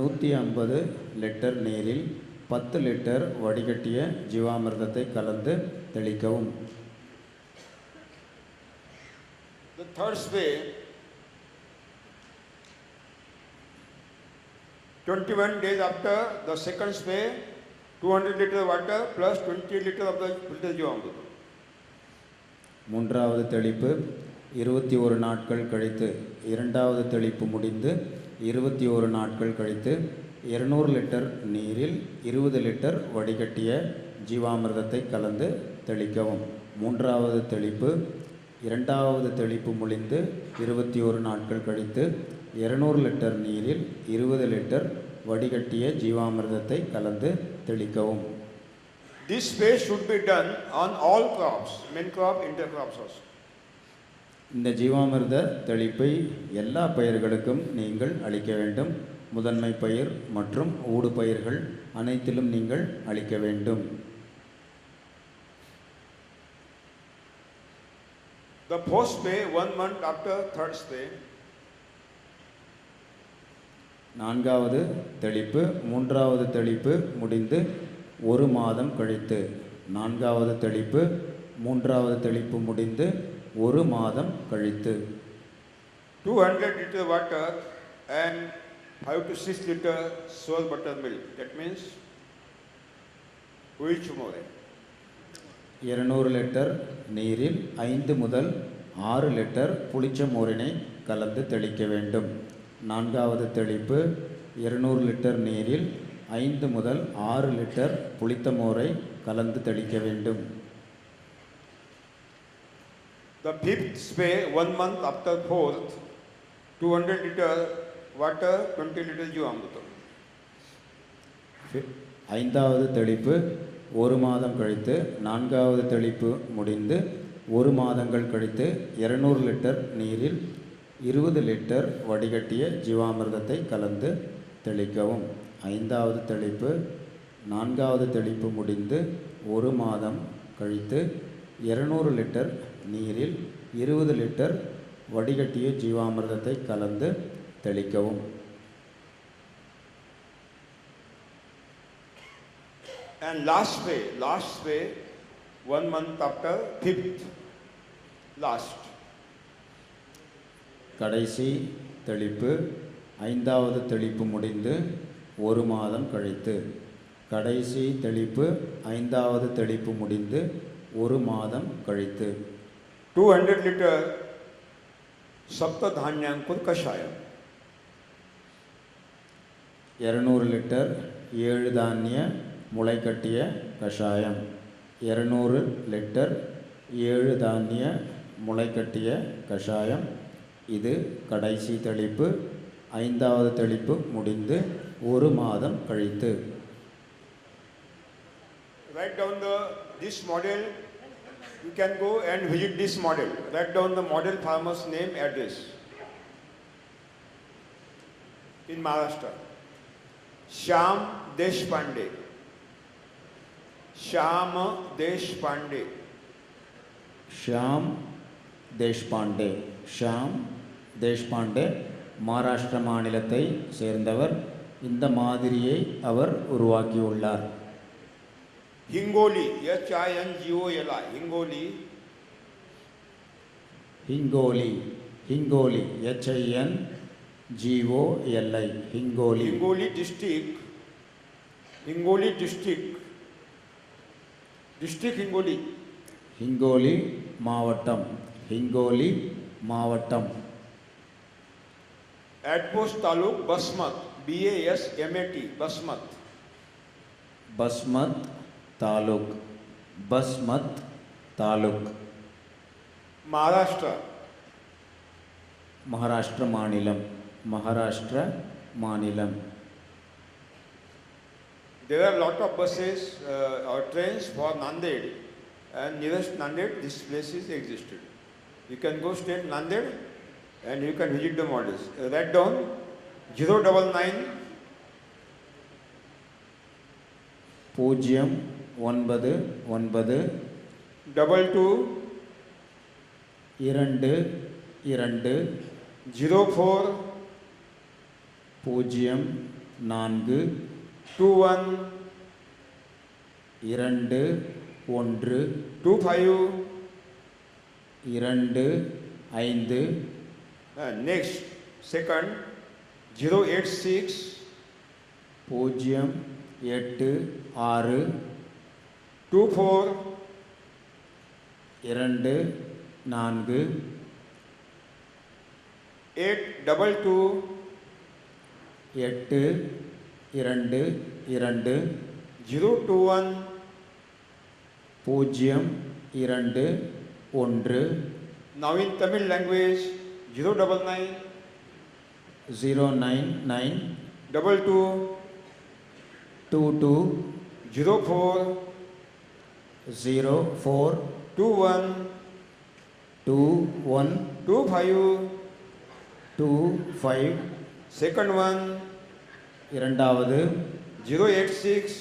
150 லிட்டர் நீரில் 10 லிட்டர் வடிகட்டிய ஜீவாமிர்தத்தை கலந்து தெளிக்கவும். The third spray, 21 days after the second spray, 200 liter water plus 20 liter of the filtered Jivamrutam. மூன்றாவது தெளிப்பு 21 நாட்கள் கழித்து இரண்டாவது தெளிப்பு முடிந்து 21 நாட்கள் கழித்து 200 லிட்டர் நீரில் 20 லிட்டர் வடிகட்டிய ஜீவாமிர்தத்தை கலந்து தெளிக்கவும். மூன்றாவது தெளிப்பு இரண்டாவது தெளிப்பு முடிந்து 21 நாட்கள் கழித்து 200 லிட்டர் நீரில் 20 லிட்டர் வடிகட்டிய ஜீவாமிர்தத்தை கலந்து தெளிக்கவும். This spray should be done on all crops, main crop, intercrops also. இந்த ஜீவாமிர்த தெளிப்பை எல்லா பயிர்களுக்கும் நீங்கள் அளிக்க வேண்டும். முதன்மை பயிர் மற்றும் ஊடு பயிர்கள் அனைத்திலும் நீங்கள் அளிக்க வேண்டும். The fourth spray, 1 month after third spray. நான்காவது தெளிப்பு மூன்றாவது தெளிப்பு முடிந்து 1 மாதம் கழித்து. நான்காவது தெளிப்பு மூன்றாவது தெளிப்பு முடிந்து 1 மாதம் கழித்து 200 liter water and 5 to 6 liter soy buttermilk. That means Huichumore. 200 litre நீரில் 5 முதல் 6 லிட்டர் புளிச்ச மோரினை கலந்து தெளிக்க வேண்டும். நான்காவது தெளிப்பு 200 லிட்டர் நீரில் 5 முதல் 6 லிட்டர் புளித்த மோரை கலந்து தெளிக்க வேண்டும். The fifth spray, 1 month after fourth, 200 liter water, 20 liter Jivamrutam. ஐந்தாவது தெளிப்பு 1 மாதம் கழித்து நான்காவது தெளிப்பு முடிந்து 1 மாதங்கள் கழித்து 200 லிட்டர் நீரில் 20 லிட்டர் வடிகட்டிய ஜீவாமிர்தத்தை கலந்து தெளிக்கவும். ஐந்தாவது தெளிப்பு நான்காவது தெளிப்பு முடிந்து 1 மாதம் கழித்து 200 லிட்டர் நீரில் 20 லிட்டர் வடிகட்டிய ஜீவாமிர்தத்தை கலந்து தெளிக்கவும். And last spray, 1 month after fifth, last. கடைசி தெளிப்பு ஐந்தாவது தெளிப்பு முடிந்து 1 மாதம் கழித்து. கடைசி தெளிப்பு ஐந்தாவது தெளிப்பு முடிந்து 1 மாதம் கழித்து 200 liter Saptadhanyankur Kashayam. 200 லிட்டர் 7 தானிய முளைக்கட்டிய கஷாயம். 200 லிட்டர் 7 தானிய முளைக்கட்டிய கஷாயம். இது கடைசி தெளிப்பு ஐந்தாவது தெளிப்பு முடிந்து 1 மாதம் கழித்து. Write down this model. You can go and visit this model. Write down the model farmer's name, address in Maharashtra. Shyam Deshpande. Shyam Deshpande. Shyam Deshpande. Shyam Deshpande Maharashtra மாநிலத்தை சேர்ந்தவர். இந்த மாதிரியை அவர் உருவாக்கியுள்ளார். Hingoli, H-I-N-G-O-L-I, Hingoli. Hingoli. Hingoli HINGOLI. Hingoli. Hingoli district, district Hingoli. Hingoli மாவட்டம். ஹிங்கோலி மாவட்டம். Outpost Taluk, Basmat, BASMAT, Basmat. பஸ்மத் taluk. பஸ்மத் taluk. Maharashtra. Maharashtra மாநிலம். மகாராஷ்டிர மாநிலம். There are a lot of buses or trains for Nanded, and nearest Nanded, this place is existed. You can go straight Nanded and you can visit the models. Write down 099 பூஜ்ஜியம் 99 22 2 2 04 பூஜ்ஜியம் 4 21 2 1 25. 2 5 Next, second 086 பூஜ்ஜியம் 8 6 24 2 4 822 8 2 2 021 பூஜ்ஜியம் 2 1 Now in Tamil language 099 099 22 22 04 04 21 21 25. 25 Second one இரண்டாவது 086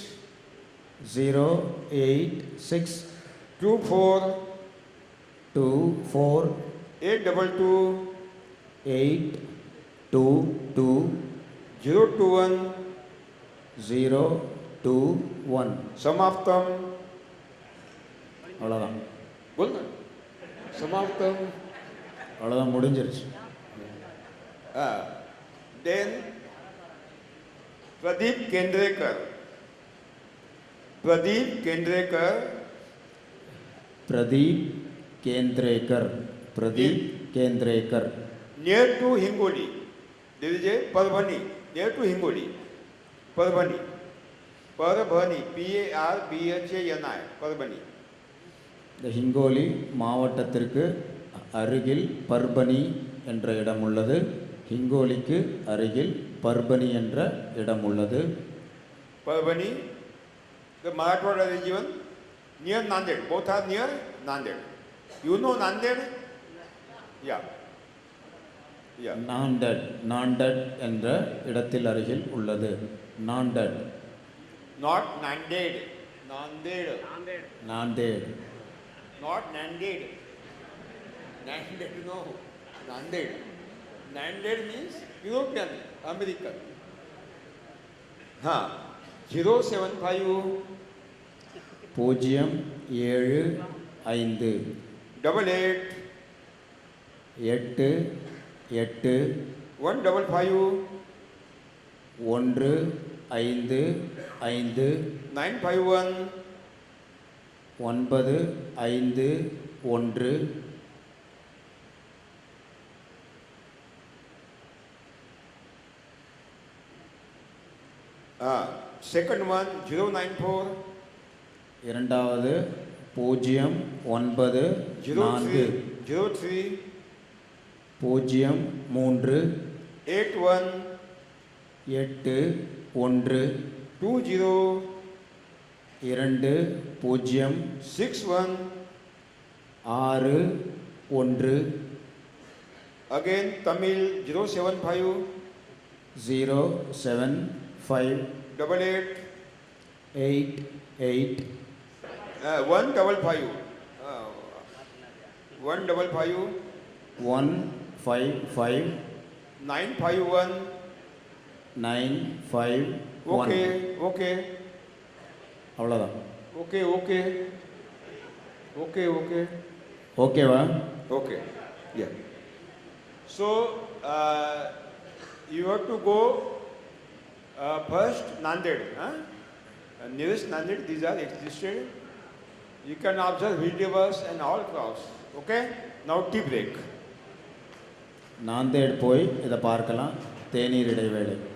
086 24 24 822 822 021. 021. Samaptam. அவ்வளோதான். बोलना समाप्तम. அவ்வளோதான், முடிஞ்சிருச்சு. Then Pradeep Kendrekar. Pradeep Kendrekar. Pradeep கேந்திரேக்கர். Pradeep கேந்திரேக்கர். Near to Hingoli. There is a Parbhani. Near to Hingoli. Parbhani. Parbhani. Parbhani. Parbhani. இந்த ஹிங்கோலி மாவட்டத்திற்கு அருகில் பர்பனி என்ற இடம் உள்ளது. ஹிங்கோலிக்கு அருகில் பர்பனி என்ற இடம் உள்ளது. Parbhani, the Marathwada region, near Nanded. Both are near Nanded. You know Nanded? Yeah. Yeah. Nanded. Nanded என்ற இடத்தில் அருகில் உள்ளது. Nanded. Not Nanded. Nanded. Nanded. Not Nanded. Nanded, no. Nanded. Nanded means European, American. 075 075 88 8 8 155 1 5 5 951 9 5 1 second one 094 இரண்டாவது 0 9 4 03 0 3 81 8 1 20 2 0 61 6 1 again Tamil 075 0 7 5 88 8 8 155 155 1 5 5 951 9 5 1. okay அவ்வளோதான். okay ஓகேவா? okay yeah. So you have to go first Nanded, nearest Nanded. These are existed. You can observe vegetables and all crops. Okay? Now tea break. Nanded போய் இதை பார்க்கலாம். தேநீர் இடைவேளை.